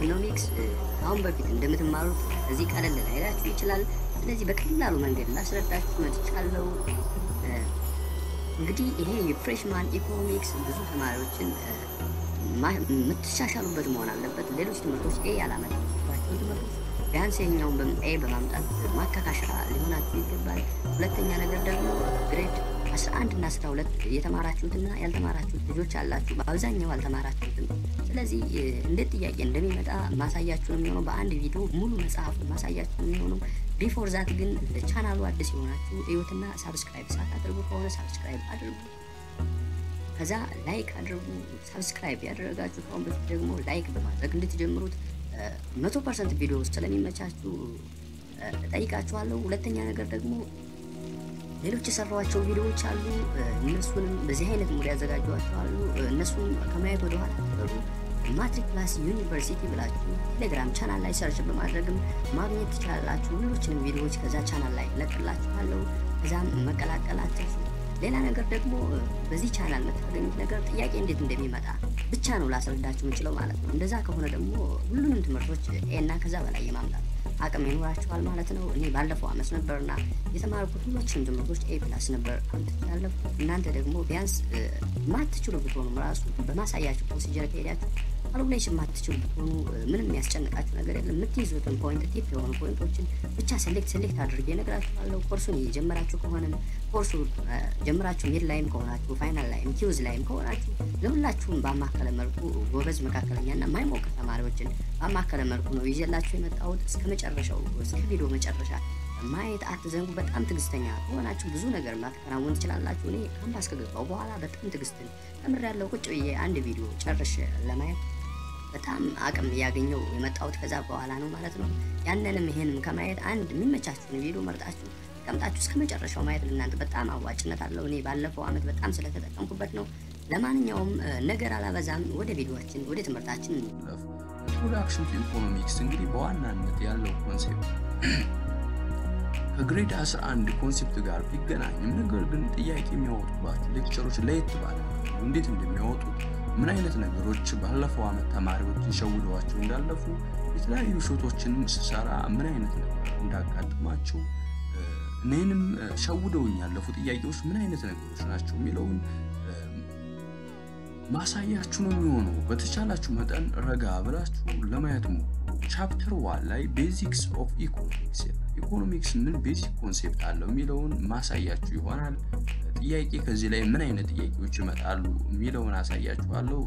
ኢኮኖሚክስ አሁን በፊት እንደምትማሩት እዚህ ቀለል ላይላችሁ ይችላል። ስለዚህ በቀላሉ መንገድ ላስረዳችሁ መጥቻለሁ። እንግዲህ ይሄ የፍሬሽማን ኢኮኖሚክስ ብዙ ተማሪዎችን የምትሻሻሉበት መሆን አለበት። ሌሎች ትምህርቶች ያላመጣችኋቸው ትምህርቶች ቢያንስ ይሄኛውን በማምጣት ማካካሻ ሊሆናችሁ ይገባል። ሁለተኛ ነገር ደግሞ ግሬድ 11 እና 12 የተማራችሁትና ያልተማራችሁት ልጆች አላችሁ። በአብዛኛው አልተማራችሁትም። ስለዚህ እንዴት ጥያቄ እንደሚመጣ ማሳያችሁ ነው የሚሆነው። በአንድ ቪዲዮ ሙሉ መጽሐፉን ማሳያችሁ ነው የሚሆነው። ቢፎር ዛት ግን ለቻናሉ አዲስ የሆናችሁ እዩትና ሳብስክራይብ ሳታደርጉ ከሆነ ሳብስክራይብ አድርጉ። ከዛ ላይክ አድርጉ። ሳብስክራይብ ያደረጋችሁ ከሆነ በፊት ደግሞ ላይክ በማድረግ እንድትጀምሩት 100% ቪዲዮ ስለሚመቻችሁ እጠይቃችኋለሁ። ሁለተኛ ነገር ደግሞ ሌሎች የሰራኋቸው ቪዲዮዎች አሉ። እነሱንም በዚህ አይነት ሙድ ያዘጋጇቸዋሉ። እነሱን ከማየት ወደ ኋላ ተቀሩ። ማትሪክ ፕላስ ዩኒቨርሲቲ ብላችሁ ቴሌግራም ቻናል ላይ ሰርች በማድረግም ማግኘት ትችላላችሁ። ሌሎችንም ቪዲዮዎች ከዛ ቻናል ላይ ለቅላችኋለሁ። ከዛም መቀላቀል አትርሱ። ሌላ ነገር ደግሞ በዚህ ቻናል የምታገኙት ነገር ጥያቄ እንዴት እንደሚመጣ ብቻ ነው ላስረዳችሁ የምችለው ማለት ነው። እንደዛ ከሆነ ደግሞ ሁሉንም ትምህርቶች እና ከዛ በላይ የማምጣት አቅም ይኖራችኋል ማለት ነው። እኔ ባለፈው አመት ነበርና የተማርኩት ሁሉንም ትምህርቶች A+ ነበር አምጥቻለሁ። እናንተ ደግሞ ቢያንስ ማትችሉ ብትሆኑ ራሱ በማሳያችሁ ፕሮሲጀር ከሄዳችሁ ካልኩሌሽን ማትችሉ ብትሆኑ ምንም ያስጨንቃችሁ ነገር የለም። የምትይዙትን ፖይንት ቲፕ የሆኑ ፖይንቶችን ብቻ ሴሌክት አድርጌ እነግራችኋለሁ። ኮርሱን የጀመራችሁ ከሆነም ኮርሱ ጀምራችሁ ሚድ ላይም ከሆናችሁ ፋይናል ላይም ኪውዝ ላይም ከሆናችሁ ለሁላችሁም በአማከለ መልኩ ጎበዝ መካከለኛና ማይሞቅ ተማሪዎችን በአማከለ መልኩ ነው ይዤላችሁ የመጣሁት። እስከ መጨረሻው እስከ ቪዲዮ መጨረሻ ማየት አትዘንጉ። በጣም ትግስተኛ ከሆናችሁ ብዙ ነገር ማከናወን ትችላላችሁ። እኔ ካምፓስ ከገባው በኋላ በጣም ትግስትን ተምሬያለሁ። ቁጭ ብዬ አንድ ቪዲዮ ጨርሼ ለማየት በጣም አቅም ያገኘው የመጣሁት ከዛ በኋላ ነው ማለት ነው። ያንንም ይሄንም ከማየት አንድ የሚመቻችሁን ቪዲዮ መርጣችሁ ተቀምጣችሁ እስከ መጨረሻው ማየት ለእናንተ በጣም አዋጭነት አለው። እኔ ባለፈው አመት በጣም ስለተጠቀምኩበት ነው። ለማንኛውም ነገር አላበዛም፣ ወደ ቪዲዮአችን ወደ ትምህርታችን እንለፍ። ኢንትሮዳክሽን ቱ ኢኮኖሚክስ እንግዲህ በዋናነት ያለው ኮንሴፕት ከግሬድ 11 ኮንሴፕት ጋር ቢገናኝም ነገር ግን ጥያቄ የሚያወጡባቸው ሌክቸሮች ለየት ባለ እንዴት እንደሚያወጡት ምን አይነት ነገሮች ባለፈው አመት ተማሪዎችን ሸውደዋቸው እንዳለፉ የተለያዩ ሾቶችንም ስሰራ ምን አይነት ነገር እንዳጋጥማቸው እኔንም ሸውደውኝ ያለፉ ጥያቄዎች ምን አይነት ነገሮች ናቸው የሚለውን ማሳያችሁ ነው የሚሆነው። በተቻላችሁ መጠን ረጋ ብላችሁ ለማየት ሞክሩ። ቻፕተር 1 ላይ ቤዚክስ ኦፍ ኢኮኖሚክስ ኢኮኖሚክስ ምን ቤዚክ ኮንሴፕት አለው የሚለውን ማሳያችሁ ይሆናል። ጥያቄ ከዚህ ላይ ምን አይነት ጥያቄዎች ይመጣሉ የሚለውን አሳያችኋለሁ።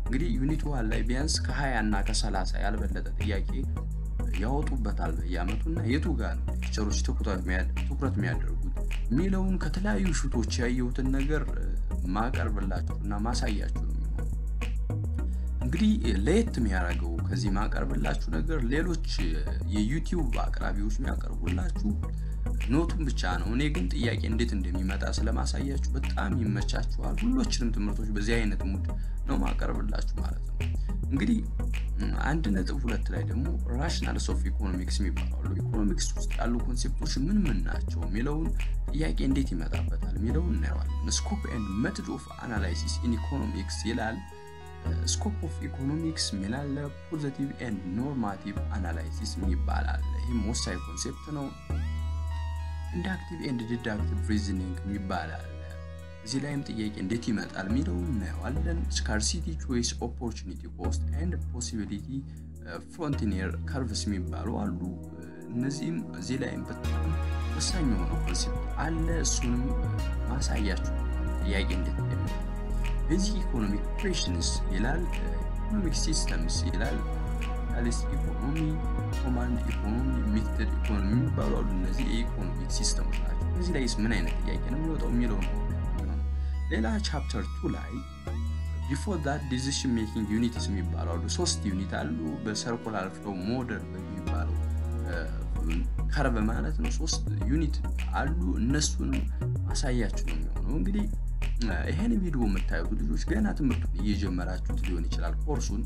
እንግዲህ ዩኒት 1 ላይ ቢያንስ ከ20 እና ከ30 ያልበለጠ ጥያቄ ያወጡበታል በየአመቱና የቱ ጋር ነው ሌክቸሮች ትኩረት የሚያደርጉት የሚለውን ከተለያዩ ሹቶች ያየሁትን ነገር ማቀርብላችሁና ማሳያችሁ ነው የሚሆነው። እንግዲህ ለየት የሚያደርገው ከዚህ ማቀርብላችሁ ነገር ሌሎች የዩቲዩብ አቅራቢዎች የሚያቀርቡላችሁ ኖቱን ብቻ ነው። እኔ ግን ጥያቄ እንዴት እንደሚመጣ ስለማሳያችሁ በጣም ይመቻችኋል። ሁሉንም ትምህርቶች በዚህ አይነት ሙድ ነው ማቀርብላችሁ ማለት ነው። እንግዲህ 1.2 ላይ ደግሞ ራሽናልስ ኦፍ ኢኮኖሚክስ የሚባሉ ኢኮኖሚክስ ውስጥ ያሉ ኮንሴፕቶች ምን ናቸው የሚለውን ጥያቄ እንዴት ይመጣበታል የሚለውን እናየዋለን። ስኮፕ ኤንድ ሜቶድ ኦፍ አናላይሲስ ኢን ኢኮኖሚክስ ይላል። ስኮፕ ኦፍ ኢኮኖሚክስ ሚላለ ፖዚቲቭ ኤንድ ኖርማቲቭ አናላይሲስ ይባላል። ይሄም ወሳኝ ኮንሴፕት ነው። ኢንዳክቲቭ ኤንድ ዲዳክቲቭ ሪዝኒንግ ይባላል። እዚህ ላይም ጥያቄ እንዴት ይመጣል የሚለውን እናየዋለን። ስካርሲቲ ቾይስ ኦፖርቹኒቲ ኮስት ኤንድ ፖሲቢሊቲ ፍሮንቲየር ከርቭስ የሚባሉ አሉ። እነዚህም እዚህ ላይም በጣም ወሳኝ የሆነ ኮንሴፕት አለ። እሱንም ማሳያችሁ ጥያቄ እንዴት እንደሚመጣ። ቤዚክ ኢኮኖሚክ ኩዌሽንስ ይላል። ኢኮኖሚክ ሲስተምስ ይላል። ካሊስ ኢኮኖሚ፣ ኮማንድ ኢኮኖሚ፣ ሚክስድ ኢኮኖሚ የሚባሉ አሉ። እነዚህ የኢኮኖሚክ ሲስተሞች ናቸው። እዚህ ላይስ ምን አይነት ጥያቄ ነው የሚወጣው የሚለው ነው። ሌላ ቻፕተር 2 ላይ ቢፎር ዳት ዲሲዥን ሜኪንግ ዩኒትስ የሚባሉ አሉ። 3 ዩኒት አሉ። በሰርኩላር ፍሎ ሞዴል በሚባለው ከርቭ ማለት ነው 3 ዩኒት አሉ። እነሱን ማሳያችሁ ነው የሚሆነው። እንግዲህ ይሄን ቪዲዮ የምታዩት ልጆች ገና ትምህርቱን እየጀመራችሁት ሊሆን ይችላል። ኮርሱን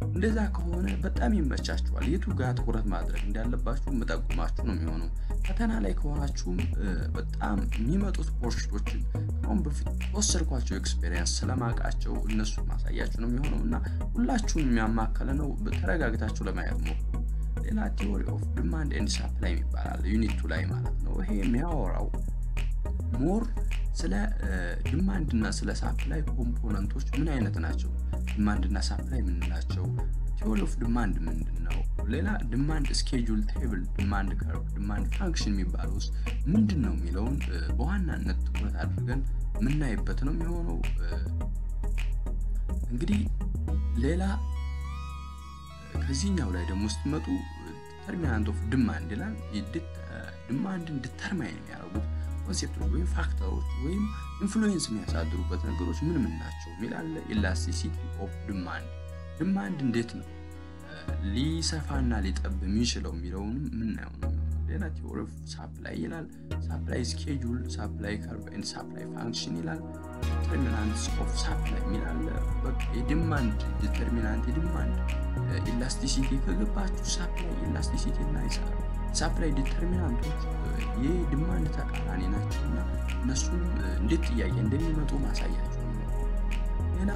እንደዛ ከሆነ በጣም ይመቻችኋል። የቱ ጋር ትኩረት ማድረግ እንዳለባችሁ መጠቆማችሁ ነው የሚሆነው። ፈተና ላይ ከሆናችሁም በጣም የሚመጡት ኮርሶችን አሁን በፊት ወሰድኳቸው ኤክስፒሪየንስ ስለማውቃቸው እነሱ ማሳያችሁ ነው የሚሆነውና ሁላችሁንም የሚያማከለ ነው። ተረጋግታችሁ ለማየት ሞክሩ። ሌላ ቲዮሪ ኦፍ ዲማንድ ኤንድ ሳፕላይ ይባላል ዩኒት 2 ላይ ማለት ነው። ይሄ የሚያወራው ሞር ስለ ዲማንድ እና ስለ ሳፕላይ ኮምፖነንቶች ምን አይነት ናቸው፣ ዲማንድ እና ሳፕላይ ምንላቸው፣ ቲዮሪ ኦፍ ዲማንድ ምንድነው፣ ሌላ ዲማንድ ስኬጁል ቴብል፣ ዲማንድ ከርቭ፣ ዲማንድ ፋንክሽን የሚባለው ምንድነው የሚለውን በዋናነት ትኩረት አድርገን ምናይበት ነው የሚሆነው። እንግዲህ ሌላ ከዚህኛው ላይ ደግሞ ስትመጡ ዲተርሚናንት ኦፍ ዲማንድ ይላል። ዲማንድን ዲተርማይን የሚያደርጉት ኮንሴፕቶች ወይም ፋክተሮች ወይም ኢንፍሉዌንስ የሚያሳድሩበት ነገሮች ምን ናቸው ይላል። ኢላስቲሲቲ ኦፍ ዲማንድ፣ ዲማንድ እንዴት ነው ሊሰፋና ሊጠብ የሚችለው የሚለውንም ምናየው ነው። ሌላ ቲዮሪ ኦፍ ሳፕላይ ይላል። ሳፕላይ ስኬጁል፣ ሳፕላይ ከርቭ ኤንድ ሳፕላይ ፋንክሽን ይላል። ዲተርሚናንትስ ኦፍ ሳፕላይ ይላል። በቃ የዲማንድ ዲተርሚናንት የዲማንድ ኢላስቲሲቲ ከገባችሁ ሳፕላይ ኢላስቲሲቲ እና ሳፕላይ ዲተርሚናንቶች የዲማንድ ተቃራኒ ናቸውና እነሱን እንዴት ጥያቄ እንደሚመጡ ማሳያችሁ ነው። ሌላ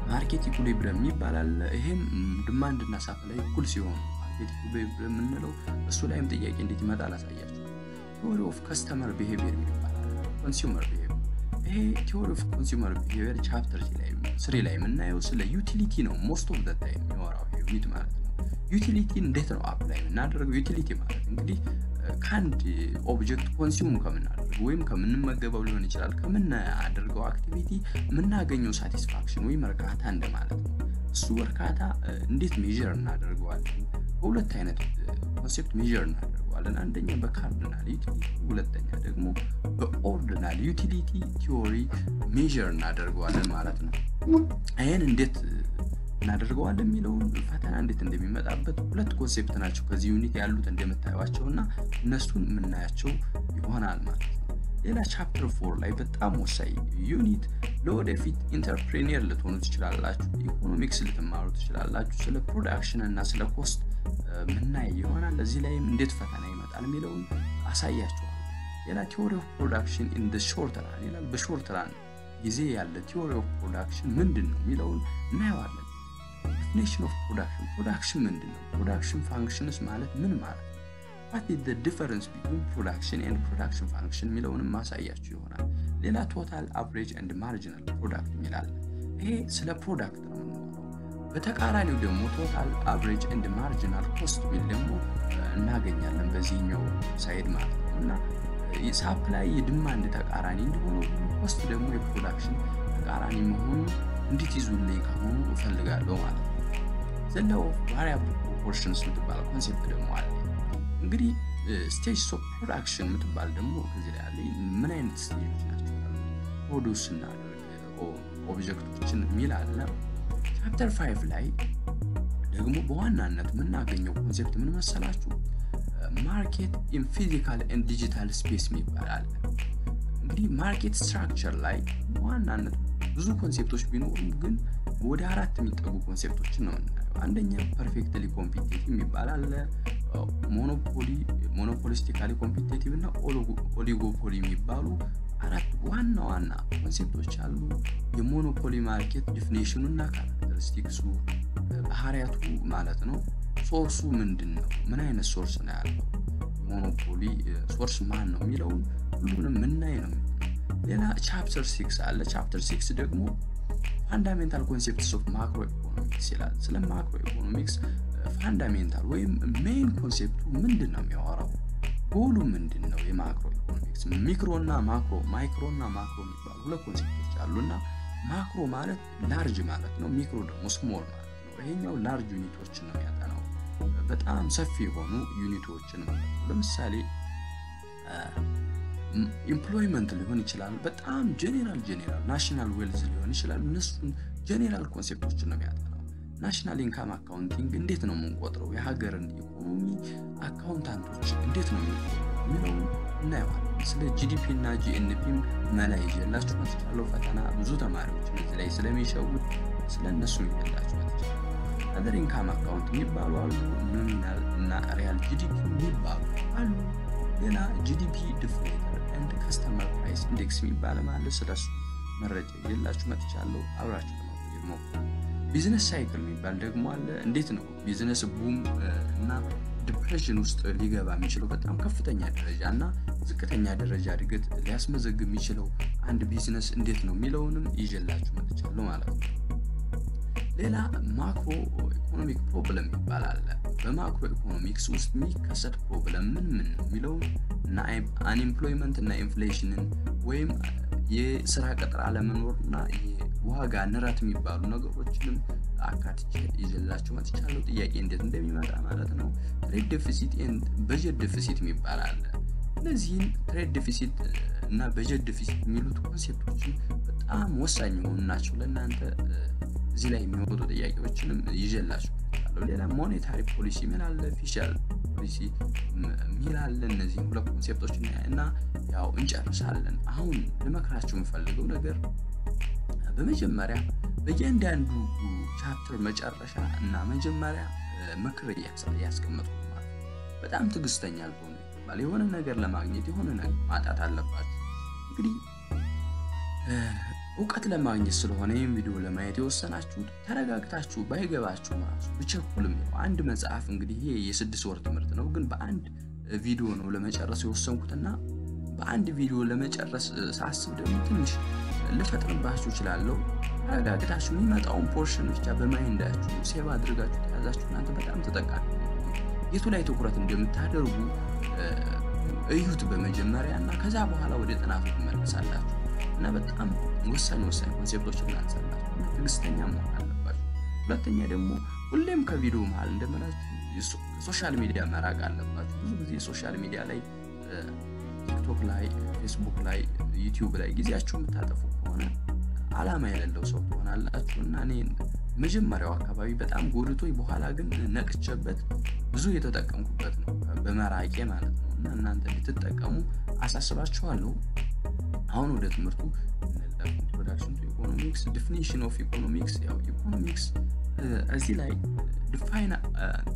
ማርኬት ኢኩሊብሪየም ይባላል። ይሄም ዲማንድ እና ሳፕላይ እኩል ሲሆኑ ማርኬት ኢኩሊብሪየም የምንለው እሱ ላይም ጥያቄ እንዴት ይመጣል አሳያችሁ። ቲዮሪ ኦፍ ከስተመር ቢሄቪየር ይባላል። ኮንሱመር ቢሄቪየር፣ ይሄ ቲዮሪ ኦፍ ኮንሱመር ቢሄቪየር ቻፕተር 3 ላይ የምናየው ስለ ዩቲሊቲ ነው። ሞስት ኦፍ ዘ ታይም የሚወራው ዩኒት ማለት ነው። ዩቲሊቲ እንዴት ነው አፕላይ የምናደርገው? ዩቲሊቲ ማለት እንግዲህ ከአንድ ኦብጀክት ኮንሱም ከምናደርገው ወይም ከምንመገበው ሊሆን ይችላል ከምናደርገው አክቲቪቲ የምናገኘው ሳቲስፋክሽን ወይም እርካታ እንደማለት ነው። እሱ እርካታ እንዴት ሜዥር እናደርገዋለን? በሁለት አይነት ኮንሴፕት ሜዥር እናደርገዋለን። አንደኛ በካርዲናል ዩቲሊቲ፣ ሁለተኛ ደግሞ በኦርዲናል ዩቲሊቲ ቲዮሪ ሜዥር እናደርገዋለን ማለት ነው። ይሄን እንዴት እናደርገዋለን የሚለውን ፈተና እንዴት እንደሚመጣበት ሁለት ኮንሴፕት ናቸው ከዚህ ዩኒት ያሉት እንደምታዩዋቸውና እነሱን የምናያቸው ይሆናል ማለት ነው። ሌላ ቻፕተር 4 ላይ በጣም ወሳኝ ዩኒት ለወደፊት ኢንተርፕሬኒየር ልትሆኑ ትችላላችሁ፣ ኢኮኖሚክስ ልትማሩ ትችላላችሁ። ስለ ፕሮዳክሽን እና ስለ ኮስት ምናይ ይሆናል። እዚህ ላይም እንዴት ፈተና ይመጣል የሚለውን አሳያችኋለሁ። ሌላ ቲዮሪ ኦፍ ፕሮዳክሽን ኢን ዘ ሾርት ራን ይላል። በሾርት ራን ጊዜ ያለ ቲዮሪ ኦፍ ፕሮዳክሽን ምንድነው የሚለውን እናየዋለን። ዴፊኒሽን ኦፍ ፕሮዳክሽን፣ ፕሮዳክሽን ምንድነው? ፕሮዳክሽን ፋንክሽንስ ማለት ምን ማለት ነው? what is the difference between production and production function የሚለውን ማሳያችሁ ይሆናል። ሌላ ቶታል አቨሬጅ ኤንድ ማርጂናል ፕሮዳክት ይላል። ይሄ ስለ ፕሮዳክት ነው የምናወራው። በተቃራኒው ደግሞ ቶታል አቨሬጅ ኤንድ ማርጂናል ኮስት የሚል ደግሞ እናገኛለን በዚህኛው ሳይድ ማለት ነው። እና ሳፕላይ የዲማንድ ተቃራኒ እንደሆነ ኮስት ደግሞ የፕሮዳክሽን ተቃራኒ መሆኑ እንድትይዙልኝ ከሆኑ እፈልጋለሁ ማለት ነው። ዘ ሎው ኦፍ ቫሪያብል ፕሮፖርሽንስ የምትባል ኮንሴፕት ደግሞ አለ። እንግዲህ ስቴጅስ ኦፍ ፕሮዳክሽን የምትባል ደግሞ ከዚህ ላይ አለ። ምን አይነት ስቴጆች ናቸው? ፕሮዲውስ እናደርግ ኦብጀክቶችን የሚል አለ። ቻፕተር 5 ላይ ደግሞ በዋናነት የምናገኘው ኮንሴፕት ምን መሰላችሁ? ማርኬት ኢን ፊዚካል ኤንድ ዲጂታል ስፔስ የሚባል አለ። እንግዲህ ማርኬት ስትራክቸር ላይ በዋናነት ብዙ ኮንሴፕቶች ቢኖሩም ግን ወደ 4 የሚጠጉ ኮንሴፕቶችን ነው የምናየው። አንደኛ ፐርፌክትሊ ኮምፒቲቲቭ የሚባል አለ። ሞኖፖሊስቲካሊ ኮምፒቲቲቭ እና ኦሊጎፖሊ የሚባሉ 4 ዋና ኮንሴፕቶች አሉ። የሞኖፖሊ ማርኬት ዲፊኒሽኑ እና ካራክተሪስቲክሱ ባህሪያቱ ማለት ነው። ሶርሱ ምንድነው? ምን አይነት ሶርስ ነው ያለው? ሞኖፖሊ ሶርስ ማን ነው የሚለውን ሁሉንም ምናይ ነው። ሌላ ቻፕተር 6 አለ። ቻፕተር 6 ደግሞ ፋንዳሜንታል ኮንሴፕትስ ኦፍ ማክሮ ኢኮኖሚክስ ይላል። ስለ ማክሮ ኢኮኖሚክስ ፋንዳሜንታል ወይም ሜን ኮንሴፕቱ ምንድነው የሚያወራው? ጎሉ ምንድነው? የማክሮ ኢኮኖሚክስ ሚክሮ እና ማክሮ፣ ማይክሮ እና ማክሮ የሚባሉ ሁለት ኮንሴፕቶች አሉና ማክሮ ማለት ላርጅ ማለት ነው፣ ሚክሮ ደግሞ ስሞል ማለት ነው። ይሄኛው ላርጅ ዩኒቶችን ነው የሚያጠናው፣ በጣም ሰፊ የሆኑ ዩኒቶችን ማለት ነው። ለምሳሌ ኢምፕሎይመንት ሊሆን ይችላል፣ በጣም ጄኔራል ናሽናል ዌልዝ ሊሆን ይችላል። እነሱን ጄኔራል ኮንሴፕቶችን ነው የሚያጠናው። ናሽናል ኢንካም አካውንቲንግ እንዴት ነው የምንቆጥረው? የሀገርን ኢኮኖሚ አካውንታንቶች እንዴት ነው የሚለው እናየዋለን። ስለ ጂዲፒ እና ጂኤንፒም መላይ ይዤላችሁ መጥቻለሁ። ፈተና ብዙ ተማሪዎች እዚህ ላይ ስለሚሸውድ ስለነሱ ይዤላችሁ መጥቻለሁ። other income account የሚባሉ አሉ nominal እና real GDP የሚባሉ አሉ ሌላ GDP deflator and customer price index የሚባል ማለት ስለሱ መረጃ ይላችሁ መጥቻለሁ አብራችሁ ደግሞ ቢዝነስ ሳይክል የሚባል ደግሞ አለ እንዴት ነው ቢዝነስ ቡም እና ዲፕሬሽን ውስጥ ሊገባ የሚችለው በጣም ከፍተኛ ደረጃና ዝቅተኛ ደረጃ እድገት ሊያስመዘግብ የሚችለው አንድ ቢዝነስ እንዴት ነው የሚለውንም ይዤላችሁ መጥቻለሁ ማለት ነው ሌላ ማክሮ ኢኮኖሚክ ፕሮብለም ይባላል በማክሮ ኢኮኖሚክስ ውስጥ የሚከሰት ፕሮብለም ምን ነው የሚለው እና አንኤምፕሎይመንት እና ኢንፍሌሽንን ወይም የሥራ ቅጥር አለመኖርና የዋጋ ንረት የሚባሉ ነገሮችንም አካትቼ ይዤላችሁ መጥቻለሁ ጥያቄ እንዴት እንደሚመጣ ማለት ነው ትሬድ ዴፊሲት ኤንድ በጀት ዴፊሲት ይባላል እነዚህን ትሬድ ዴፊሲት እና በጀት ዴፊሲት የሚሉት ኮንሴፕቶችን በጣም ወሳኝ ናቸው ለእናንተ እዚህ ላይ የሚወጡ ጥያቄዎችንም ይዤላችሁ መጥቻለሁ ሌላ ሞኔታሪ ፖሊሲ ምን አለ ፊሻል ፖሊሲ ምን አለ እነዚህ ሁለት ኮንሴፕቶች እና ያው እንጨርሳለን አሁን ለመክራችሁ የምፈልገው ነገር በመጀመሪያ በእያንዳንዱ ቻፕተር መጨረሻ እና መጀመሪያ ምክር ያስቀምጡ ማለት በጣም ትግስተኛ ልሆኑ ይባል የሆነ ነገር ለማግኘት የሆነ ነገር ማጣት አለባችሁ እንግዲህ እውቀት ለማግኘት ስለሆነ ይሄን ቪዲዮ ለማየት የወሰናችሁ ተረጋግታችሁ ባይገባችሁ ማለት ብቻኩልም አንድ መጽሐፍ እንግዲህ ይሄ የ6 ወር ትምህርት ነው ግን በአንድ ቪዲዮ ነው ለመጨረስ የወሰንኩትና በአንድ ቪዲዮ ለመጨረስ ሳስብ ደግሞ ትንሽ ልፈጥንባችሁ ይችላልው ተረጋግታችሁ የሚመጣውን ፖርሽን ብቻ በማይንዳችሁ ሴቭ አድርጋችሁ ተያዛችሁ እናንተ በጣም ተጠቃሚ የቱ ላይ ትኩረት እንደምታደርጉ እዩት በመጀመሪያና ከዛ በኋላ ወደ ጥናቱ ትመለሳላችሁ እና በጣም ወሳኝ ኮንሴፕቶችን ላንሳላችሁ ትግስተኛ መሆን አለባችሁ ሁለተኛ ደግሞ ሁሌም ከቪዲዮ መሃል እንደመላችሁ ሶሻል ሚዲያ መራቅ አለባችሁ ብዙ ጊዜ ሶሻል ሚዲያ ላይ ቲክቶክ ላይ ፌስቡክ ላይ ዩቲዩብ ላይ ጊዜያችሁን የምታጠፉ ከሆነ አላማ የሌለው ሰው ትሆናላችሁና እኔ መጀመሪያው አካባቢ በጣም ጎድቶኝ በኋላ ግን ነቅቼበት ብዙ የተጠቀምኩበት ነው በመራቄ ማለት ነው እና እናንተ ልትጠቀሙ አሳስባችኋለሁ አሁን ወደ ትምህርቱ introduction to economics definition of economics ያው economics እዚህ ላይ define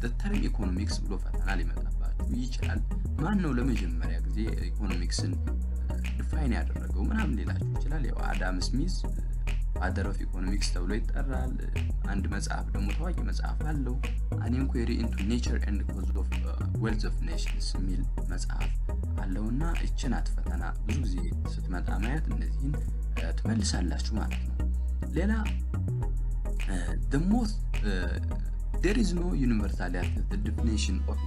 the term economics ብሎ ፈተና ሊመጣባችሁ ይችላል ማን ነው ለመጀመሪያ ጊዜ ኢኮኖሚክስን define ያደረገው ምናምን ሊላችሁ ይችላል ያው አዳም ስሚዝ father of economics ተብሎ ይጠራል አንድ መጽሐፍ ደግሞ ታዋቂ መጽሐፍ አለው an inquiry into nature and cause of wealth of nations የሚል መጽሐፍ አለውና እቺን አትፈተና ብዙ ጊዜ ስትመጣ ማየት እነዚህን ትመልሳላችሁ ማለት ነው ሌላ the most there is no universal definition of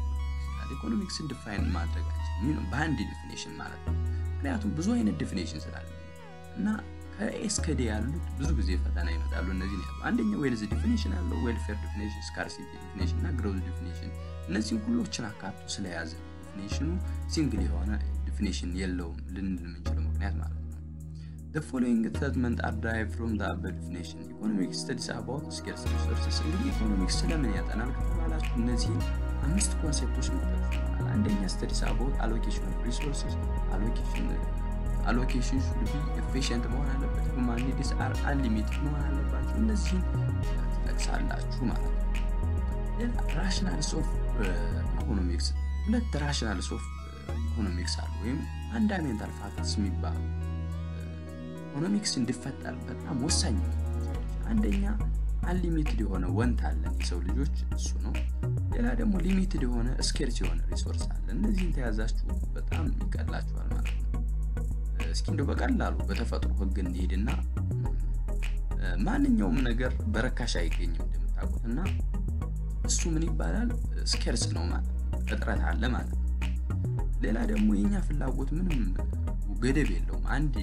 economics define ማድረግ አይችልም በአንድ ዲፊኒሽን ማለት ነው ምክንያቱም ብዙ አይነት ዲፊኒሽን ስላለ እና ከኤስከዲ ያሉት ብዙ ጊዜ ፈተና ይመጣሉ እነዚህ ነው አንደኛው ዌልዝ ዲፊኒሽን አለው ዌልፌር ዲፊኒሽን ስካርሲቲ ዲፊኒሽን እና ግሮዝ ዲፊኒሽን እነዚህ ሁሉችን አካቶ ስለያዘ ዲፊኒሽኑ ሲንግል የሆነ ዲፊኒሽን የለውም ልንል የምንችለው ምክንያት ማለት ነው the following statements are derived from the above definition economics studies about scarce resources እንግዲህ ኢኮኖሚክስ ስለምን ያጠናል ከተባላችሁ እነዚህ አምስት ኮንሴፕቶች እንጠቅሳለን አንደኛ studies about allocation of resources allocation should be efficient መሆን አለበት human needs are unlimited መሆን አለባቸው እነዚህ ተጠቅሳላችሁ ማለት ነው rationals of economics ሁለት rationals of economics አሉ ወይም fundamental facts የሚባሉ ኢኮኖሚክስ እንዲፈጠር በጣም ወሳኝ ነው አንደኛ unlimited የሆነ ወንት አለን የሰው ልጆች እሱ ነው ሌላ ደግሞ ሊሚትድ የሆነ ስኬርስ የሆነ ሪሶርስ አለ እነዚህን ተያዛችሁ በጣም ይቀላችኋል ማለት ነው እስኪ እንደው በቀላሉ በተፈጥሮ ህግ እንሄድና ማንኛውም ነገር በረካሽ አይገኝም እንደምታውቁትና እሱ ምን ይባላል ስኬርስ ነው ማለት እጥረት አለ ማለት ነው ሌላ ደግሞ የኛ ፍላጎት ምንም ገደብ የለውም አንድ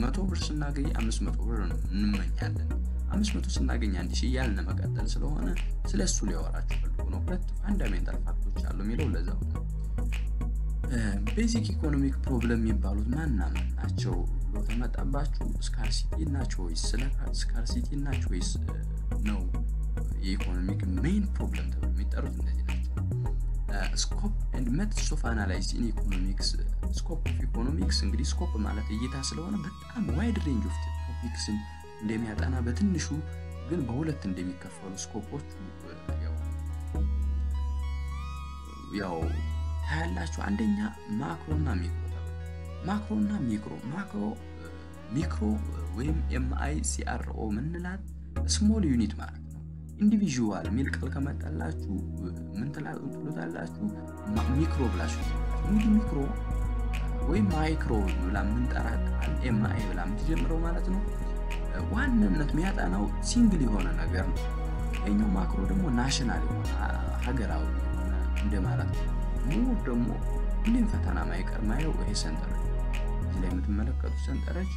100 ብር ስናገኝ 500 ብር እንመኛለን 500 ስናገኝ 1000 ያልነ መቀጠል ስለሆነ ስለሱ ሊያወራችሁ ፈልጎ ነው ሁለት ፋንዳሜንታል ፋክቶች አሉ የሚለው ለዛው ነው ቤዚክ ኢኮኖሚክ ፕሮብለም የሚባሉት ማናምን ናቸው ብሎ ተመጣባችሁ ስካርሲቲ እና ቾይስ ስካርሲቲ እና ቾይስ ነው የኢኮኖሚክ ሜን ፕሮብለም ተብሎ የሚጠሩት እነዚህ ናቸው ስኮፕ ኤንድ ሜትድስ ኦፍ አናላይዝ ኢን ኢኮኖሚክስ ስኮፕ ኦፍ ኢኮኖሚክስ እንግዲህ ስኮፕ ማለት እይታ ስለሆነ በጣም ዋይድ ሬንጅ ኦፍ ቶፒክስን እንደሚያጠና በትንሹ ግን በሁለት እንደሚከፈሉ ስኮፖቹ ያው ታያላችሁ አንደኛ ማክሮና ሚክሮ ማክሮና ሚክሮ ወይም MICRO ምንላት ስሞል ዩኒት ማለት ነው ኢንዲቪጁዋል ሚል ቃል ከመጣላችሁ ምን ትሉታላችሁ ሚክሮ ብላችሁ እንግዲህ ሚክሮ ወይም ማይክሮ ብላ ምን ጠራቃል MI ብላ የምትጀምረው ማለት ነው ዋናነት የሚያጣናው ሲንግል የሆነ ነገር ነው የኛው ማክሮ ደግሞ ናሽናል ሀገራዊ እንደማለት ነው ሙሉ ደግሞ ሁሌም ፈተና ማይቀር ማየው ይሄ ሰንጠረዥ እዚህ ላይ የምትመለከቱት ሰንጠረዥ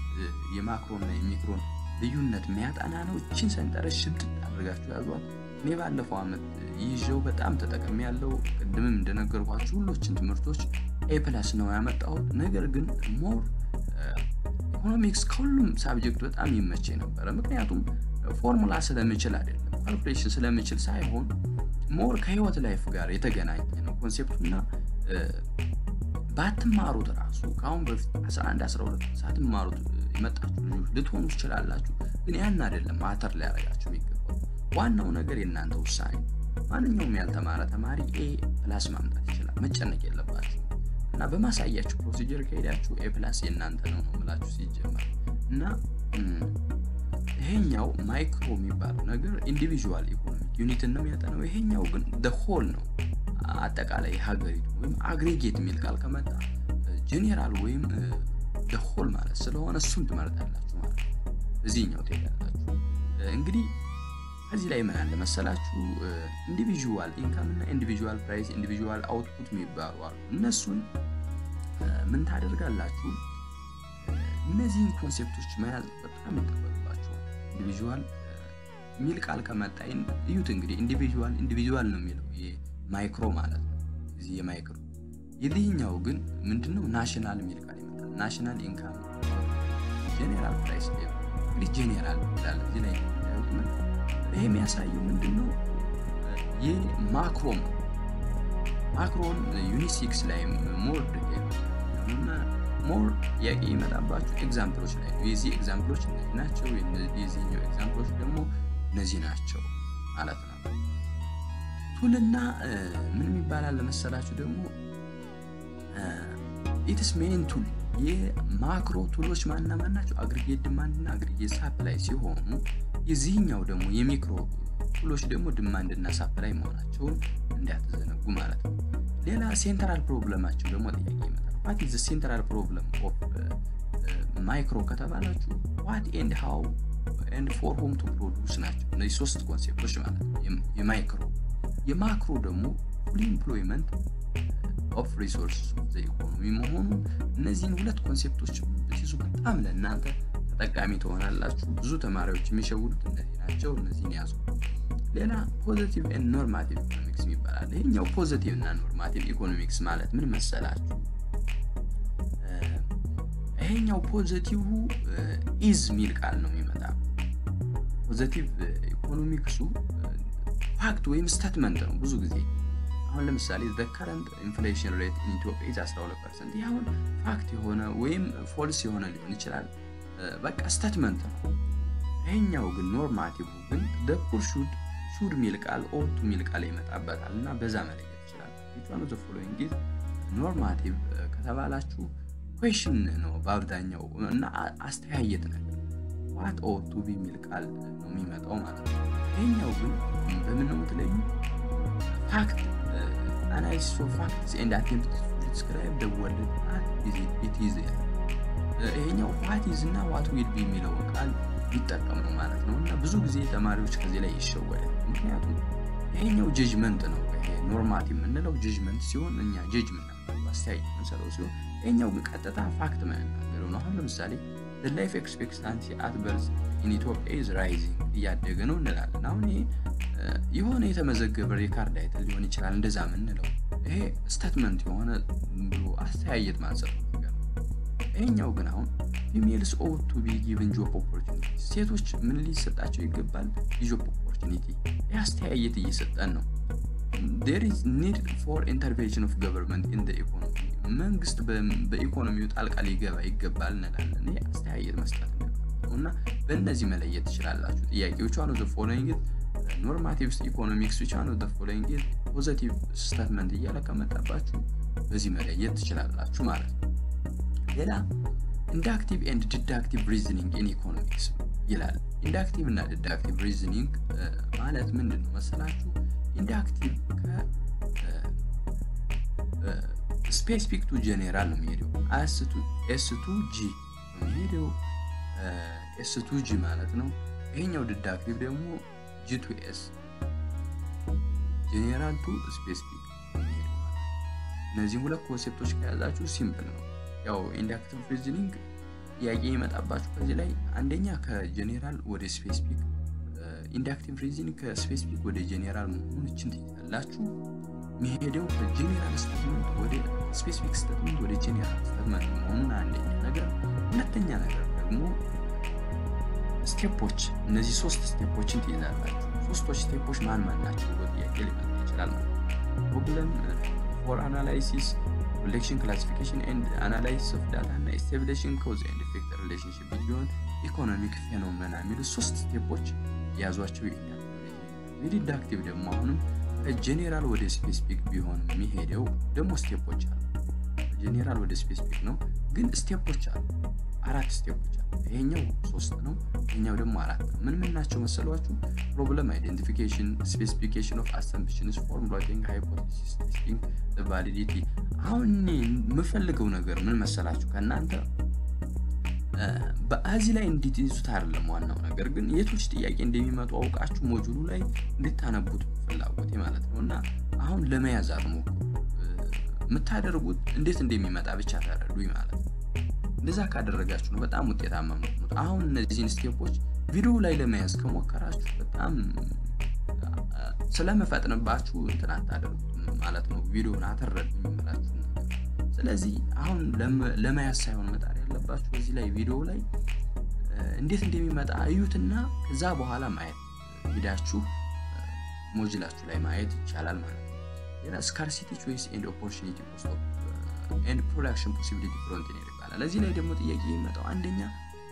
የማክሮና የሚክሮን ልዩነት የሚያጣና ነው እቺን ሰንጠረዥ ሽምጥጥ አድርጋችሁ ያዟት እኔ ባለፈው አመት ይዤው በጣም ተጠቅሜ ያለው ቅድምም እንደነገርኳችሁ ሁሎችን ትምህርቶች A+ ነው ያመጣሁት ነገር ግን ሞር ኢኮኖሚክስ ከሁሉም ሳብጀክት በጣም ይመቸኝ ነበር ምክንያቱም ፎርሙላ ስለምችል አይደለም ካልኩሌሽን ስለምችል ሳይሆን ሞር ከህይወት ላይፍ ጋር የተገናኘ ነው ኮንሴፕቱና ባትማሩት ራሱ ካሁን በፊት 11 12 ሳትማሩት የመጣችሁ ልጆች ልትሆኑ ትችላላችሁ ግን ያን አይደለም ማተር ላይ ያረጋችሁ የሚገባው ዋናው ነገር የናንተ ውሳኔ ማንኛውም ያልተማረ ተማሪ A+ ማምጣት ይችላል መጨነቅ የለባችሁ እና በማሳያችሁ ፕሮሲጀር ከሄዳችሁ A+ የናንተ ነው ማለት ሲጀመር እና ይሄኛው ማይክሮ የሚባለው ነገር ኢንዲቪጁዋል ኢኮኖሚክ ዩኒት ነው የሚያጠናው ይሄኛው ግን the whole ነው አጠቃላይ ሀገሪቱ ወይም አግሪጌት ሚል ቃል ከመጣ ጄኔራል ወይም the whole ማለት ስለሆነ እሱን ትመርጣላችሁ ማለት እዚህኛው ትሄዳላችሁ እንግዲህ እዚህ ላይ ምን አለ መሰላችሁ ኢንዲቪጁዋል ኢንካም እና ኢንዲቪጁዋል ፕራይስ ኢንዲቪጁዋል አውትፑት የሚባሉ አሉ እነሱን ምን ታደርጋላችሁ እነዚህን ኮንሴፕቶች መያዝ በጣም ይጠበቅባችኋል ኢንዲቪጁዋል ሚል ቃል ከመጣይን እዩት እንግዲህ ኢንዲቪጁዋል ነው የሚለው ማይክሮ ማለት ነው እዚህ የማይክሮ የዚህኛው ግን ምንድነው ናሽናል ሚል ቃል ይመጣል ናሽናል ኢንካም ጄኔራል ፕራይስ እንግዲህ ጄኔራል ይላል እዚህ ላይ ይሄ የሚያሳየው ምንድነው የማክሮን ዩኒት 6 ላይ ሞር ያቂ ይመጣባችሁ ኤግዛምፕሎች ላይ የዚህ ኤግዛምፕሎች ናቸው የዚህኛው ኤግዛምፕሎች ደግሞ እነዚህ ናቸው ማለት ነው ቱልና ምን ይባላል ለመሰላችሁ ደግሞ ኢትስ ሜን ቱል የማክሮ ቱሎች ማናቸው አግሪጌት ዲማንድ እና አግሪጌት ሳፕላይ ሲሆኑ የዚህኛው ደግሞ የሚክሮ ቱሎች ደግሞ ዲማንድ እና ሳፕላይ መሆናቸውን እንዳትዘነጉ ማለት ነው ሌላ ሴንትራል ፕሮብለማቸው ደግሞ ጥያቄ ይመጣል what is the central problem of micro ከተባላችሁ what and how and for whom to produce ናቸው እነዚህ ሶስት ኮንሴፕቶች ማለት ነው የማክሮ ደግሞ full employment of resources of the economy መሆኑ እነዚህን ሁለት ኮንሴፕቶች በትይዙ በጣም ለእናንተ ተጠቃሚ ትሆናላችሁ ብዙ ተማሪዎች የሚሸውዱት እነዚህ ናቸው እነዚህን ያዙ ሌላ ፖዚቲቭ and normative economics ይባላል ይሄኛው ፖዚቲቭ እና ኖርማቲቭ ኢኮኖሚክስ ማለት ምን መሰላችሁ ይሄኛው ፖዚቲቭ is ሚል ቃል ነው የሚመጣው ፖዚቲቭ ኢኮኖሚክሱ ፋክት ወይም ስቴትመንት ነው ብዙ ጊዜ አሁን ለምሳሌ the current inflation rate in Ethiopia is 12% ያው ፋክት የሆነ ወይም ፎልስ የሆነ ሊሆን ይችላል በቃ ስቴትመንት ነው ይሄኛው ግን ኖርማቲቭ ግን the poor should ሚል ቃል ought to ሚል ቃል ይመጣበታልና በዛ መለየት ይችላል which one of the following is normative ከተባላችሁ question ነው በአብዛኛው እና አስተያየት ነገር what ought to be ሚል ቃል ነው የሚመጣው ማለት ነው ይሄኛው ግን በምን ነው የምትለዩ fact analysis of facts and attempt to describe the world as it is ይሄኛው what is እና what will be የሚለው ቃል ይጠቀም ነው ማለት ነው እና ብዙ ጊዜ ተማሪዎች ከዚህ ላይ ይሸወዳሉ ምክንያቱም ይሄኛው ጀጅመንት ነው ይሄ ኖርማቲቭ የምንለው ጀጅመንት ሲሆን እኛ ጀጅመንት አስተያየት መስለው ሲሆን ይሄኛው ግን ቀጥታ ፋክት ማለት ነው አሁን ለምሳሌ the life expectancy at birth in Ethiopia is rising እያደገ ነው እንላለን አሁን ይሄ የሆነ የተመዘገበ ሪካርድ አይተል ሊሆን ይችላል እንደዛ ምንለው ይሄ ስቴትመንት የሆነ ብሎ አስተያየት ማንሰጥ ነገር ይሄኛው ግን አሁን females ought to be given job opportunities ሴቶች ምን ሊሰጣቸው ይገባል job opportunity ያስተያየት እየሰጠን ነው there is need for intervention of government in the economy መንግስት በኢኮኖሚው ጣልቃ ሊገባ ይገባል እንላለን ይሄ አስተያየት መስጠት ነውና በእነዚህ መለየት ይችላልላችሁ ጥያቄዎቹ አሉ the following normative economics which one of the following is ፖዚቲቭ ስቴትመንት እያለ ከመጣባችሁ በዚህ መለየት ትችላላችሁ ማለት ነው። ሌላ ኢንዳክቲቭ ኤንድ ዲዳክቲቭ ሪዝኒንግ ኢን ኢኮኖሚክስ ይላል። ኢንዳክቲቭ እና ዲዳክቲቭ ሪዝኒንግ ማለት ምንድነው መሰላችሁ? ኢንዳክቲቭ ስፔሲፊክ ቱ ጄኔራል ነው የሚሄደው። S2G ነው የሚሄደው። S2G ማለት ነው። ይሄኛው ዲዳክቲቭ ደግሞ G2S ጄኔራል ቱ ስፔሲፊክ። እነዚህ ሁለት ኮንሴፕቶች ከያዛችሁ ሲምፕል ነው። ያው ኢንዳክቲቭ ሪዝኒንግ ጥያቄ ይመጣባችሁ ከዚህ ላይ አንደኛ ከጄኔራል ወደ ስፔሲፊክ፣ ኢንዳክቲቭ ሪዝኒንግ ከስፔሲፊክ ወደ ጄኔራል መሆኑን ትይዛላችሁ። የሚሄደው ከጄኔራል ስቴትመንት ወደ ስፔሲፊክ ስቴትመንት ወደ ጄኔራል ስቴትመንት መሆኑን አንደኛ ነገር። ሁለተኛ ነገር ደግሞ ስቴፖች፣ እነዚህ ሶስት ስቴፖችን ትይዛላችሁ። ሶስቶች ስቴፖች ማን ናቸው? ጥያቄ ሊመጣ ይችላል ማለት ነው። ፕሮብለም ፎር አናላይሲስ፣ ኮሌክሽን፣ ክላሲፊኬሽን ኤንድ አናላይሲስ ኦፍ ዳታ እና ኤስታብሊሽን ኮዝ ኤንድ ኢፌክት ሪሌሽንሺፕ ቢትዊን ኢኮኖሚክ ፌኖሜና የሚሉ ሶስት ስቴፖች ያዟቸው ይሄዳል። ዲዳክቲቭ ደግሞ አሁንም ከጄኔራል ወደ ስፔሲፊክ ቢሆን የሚሄደው ደግሞ ስቴፖች አሉ። ጄኔራል ወደ ስፔሲፊክ ነው ግን ስቴፖች አሉ፣ 4 ስቴፖች አሉ። ይሄኛው 3 ነው፣ ይሄኛው ደግሞ 4 ነው። ምን ናቸው መሰሏችሁ? ፕሮብለም አይደንቲፊኬሽን፣ ስፔሲፊኬሽን ኦፍ አሰምፕሽንስ፣ ፎርሙሌቲንግ ሃይፖቴሲስ፣ ቴስቲንግ ቫሊዲቲ። አሁን የምፈልገው ነገር ምን መሰላችሁ? ከእናንተ በዚህ ላይ እንድትይዙት አይደለም ዋናው ነገር፣ ግን የቶች ጥያቄ እንደሚመጡ አውቃችሁ ሞጁሉ ላይ እንድታነቡት ፍላጎቴ ማለት ነውና አሁን ለመያዝ አትሞክሩ። የምታደርጉት እንዴት እንደሚመጣ ብቻ ተረዱኝ ማለት ነው። እንደዛ ካደረጋችሁ ነው በጣም ውጤታማ የምትሆኑት። አሁን እነዚህን ስቴፖች ቪዲዮ ላይ ለመያዝ ከሞከራችሁ በጣም ስለመፈጥንባችሁ እንትን አታደርጉት ማለት ነው። ቪዲዮውን አተረዱኝ ማለት ነው። ስለዚህ አሁን ለመያዝ ሳይሆን መጣር ያለባችሁ እዚህ ላይ ቪዲዮ ላይ እንዴት እንደሚመጣ እዩትና ከዛ በኋላ ማየት ሄዳችሁ ሞጁላችሁ ላይ ማየት ይቻላል ማለት ነው። ሌላ ስካርሲቲ ቾይስ ኤንድ ኦፖርቹኒቲ ኮስት ኦፍ ኤንድ ፕሮዳክሽን ፖሲቢሊቲ ፍሮንቲየር ይባላል። ለዚህ ላይ ደግሞ ጥያቄ የሚመጣው አንደኛ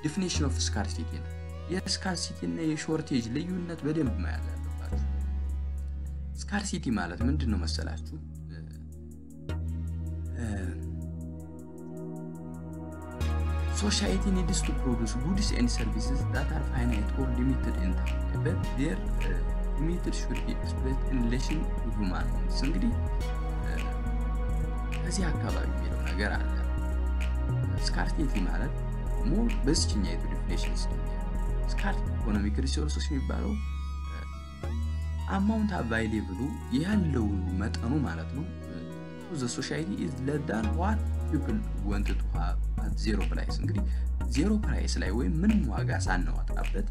ዲፊኒሽን ኦፍ ስካርሲቲ ነው። የስካርሲቲ እና የሾርቴጅ ልዩነት በደንብ ማየት አለባችሁ። ስካርሲቲ ማለት ምንድነው መሰላችሁ? Society needs to produce goods and services that are finite or limited in time, but their limited should be expressed in relation to human needs. እንግዲህ እዚህ አካባቢ የሚለው ነገር አለ። ስካርሲቲ ማለት ሞር በስችኛይቱ ዲፊኒሽን ስካርት ኢኮኖሚክ ሪሶርሶች የሚባለው አማውንት አቫይሌብሉ ያለው መጠኑ ማለት ነው። the society is less than what people wanted to have at zero price። እንግዲህ ዜሮ ፕራይስ ላይ ወይም ምንም ዋጋ ሳናወጣበት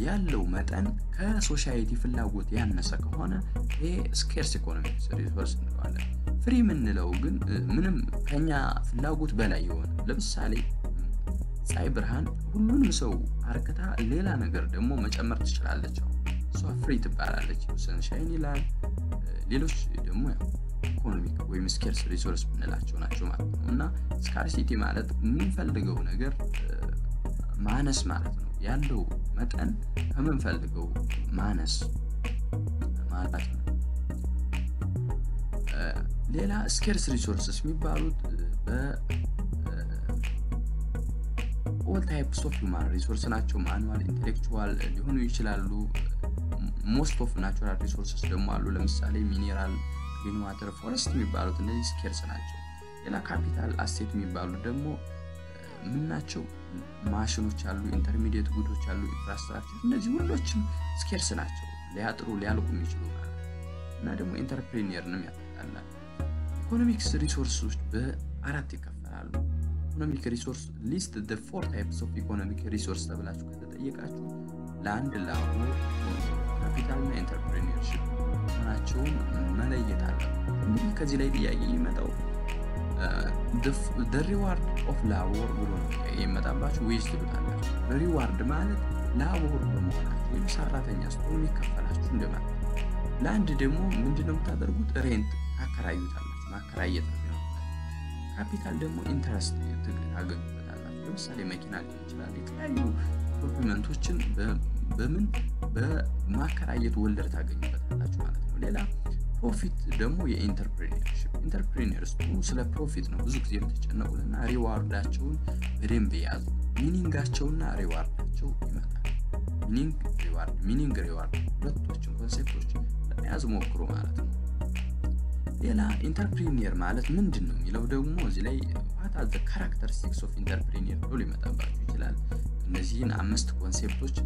ያለው መጠን ከሶሻይቲ ፍላጎት ያነሰ ከሆነ ይሄ ስኬርስ ኢኮኖሚክ ሪሶርስ እንለዋለን። ፍሪ የምንለው ግን ምንም ከኛ ፍላጎት በላይ የሆነ ለምሳሌ ፀሐይ ብርሃን ሁሉንም ሰው አርክታ ሌላ ነገር ደግሞ መጨመር ትችላለች። እሷ ፍሪ ትባላለች። ሰንሻይን ይላል። ሌሎች ደግሞ ያው ኢኮኖሚክ ወይም ስኬርስ ሪሶርስ ምንላቸው ናቸው ማለት ነው። እና ስካርሲቲ ማለት የምንፈልገው ነገር ማነስ ማለት ነው። ያለው መጠን ከምንፈልገው ማነስ ማለት ነው። ሌላ ስኬርስ ሪሶርስስ የሚባሉት ኦል ታይፕስ ኦፍ ሁማን ሪሶርስ ናቸው። ማኑዋል፣ ኢንተሌክቹዋል ሊሆኑ ይችላሉ። ሞስት ኦፍ ናቹራል ሪሶርስስ ደግሞ አሉ። ለምሳሌ ሚኔራል፣ ክሊን ዋተር፣ ፎረስት የሚባሉት እነዚህ ስኬርስ ናቸው። ሌላ ካፒታል አሴት የሚባሉት ደግሞ ምን ናቸው? ማሽኖች አሉ፣ ኢንተርሚዲየት ጉዶች አሉ፣ ኢንፍራስትራክቸር። እነዚህ ሁሎችም ስኬርስ ናቸው፣ ሊያጥሩ ሊያልቁ የሚችሉ ማለት ነው። እና ደግሞ ኢንተርፕሪኒየርንም ያጠቃልላል። ኢኮኖሚክስ ሪሶርሶች በአራት ይከፈላሉ። ኢኮኖሚክ ሪሶርስ ሊስት the four types of economic resource ተብላችሁ ከተጠየቃችሁ ለአንድ ላቦ ካፒታልና ኢንተርፕሪኒየርሺፕ ናቸውን መለየት አለ። እንግዲህ ከዚህ ላይ ጥያቄ የሚመጣው the reward of labor ብሎ የሚመጣባችሁ ወይስ ትሉታላችሁ። ሪዋርድ ማለት ላቦር በመሆናችሁ ወይም ሰራተኛ ስትሆኑ የሚከፈላችሁ እንደማለት ነው። ለአንድ ደግሞ ምንድነው የምታደርጉት? ሬንት ታከራዩታላችሁ፣ ማከራየት ነው የሚሆነው። ካፒታል ደግሞ ኢንተረስት ታገኙበታላችሁ። ለምሳሌ መኪና ሊሆን ይችላል። የተለያዩ ዶክመንቶችን በምን በማከራየት ወለድ ታገኙበታላችሁ ማለት ነው። ሌላ ፕሮፊት ደግሞ ኢንተርፕሪነርስ ስለ ፕሮፊት ነው ብዙ ጊዜ የተጨነቁልና ሪዋርዳቸውን በደንብ ያዙ። ሚኒንጋቸውና ሪዋርዳቸው ይመጣል። ሚኒንግ ሪዋርድ ሁለቶችን ኮንሴፕቶች ለመያዝ ሞክሩ ማለት ነው። ሌላ ኢንተርፕሪነር ማለት ምንድነው የሚለው ደግሞ እዚህ ላይ what are the characteristics of entrepreneur ብሎ ሊመጣባችሁ ይችላል። እነዚህን 5 ኮንሴፕቶች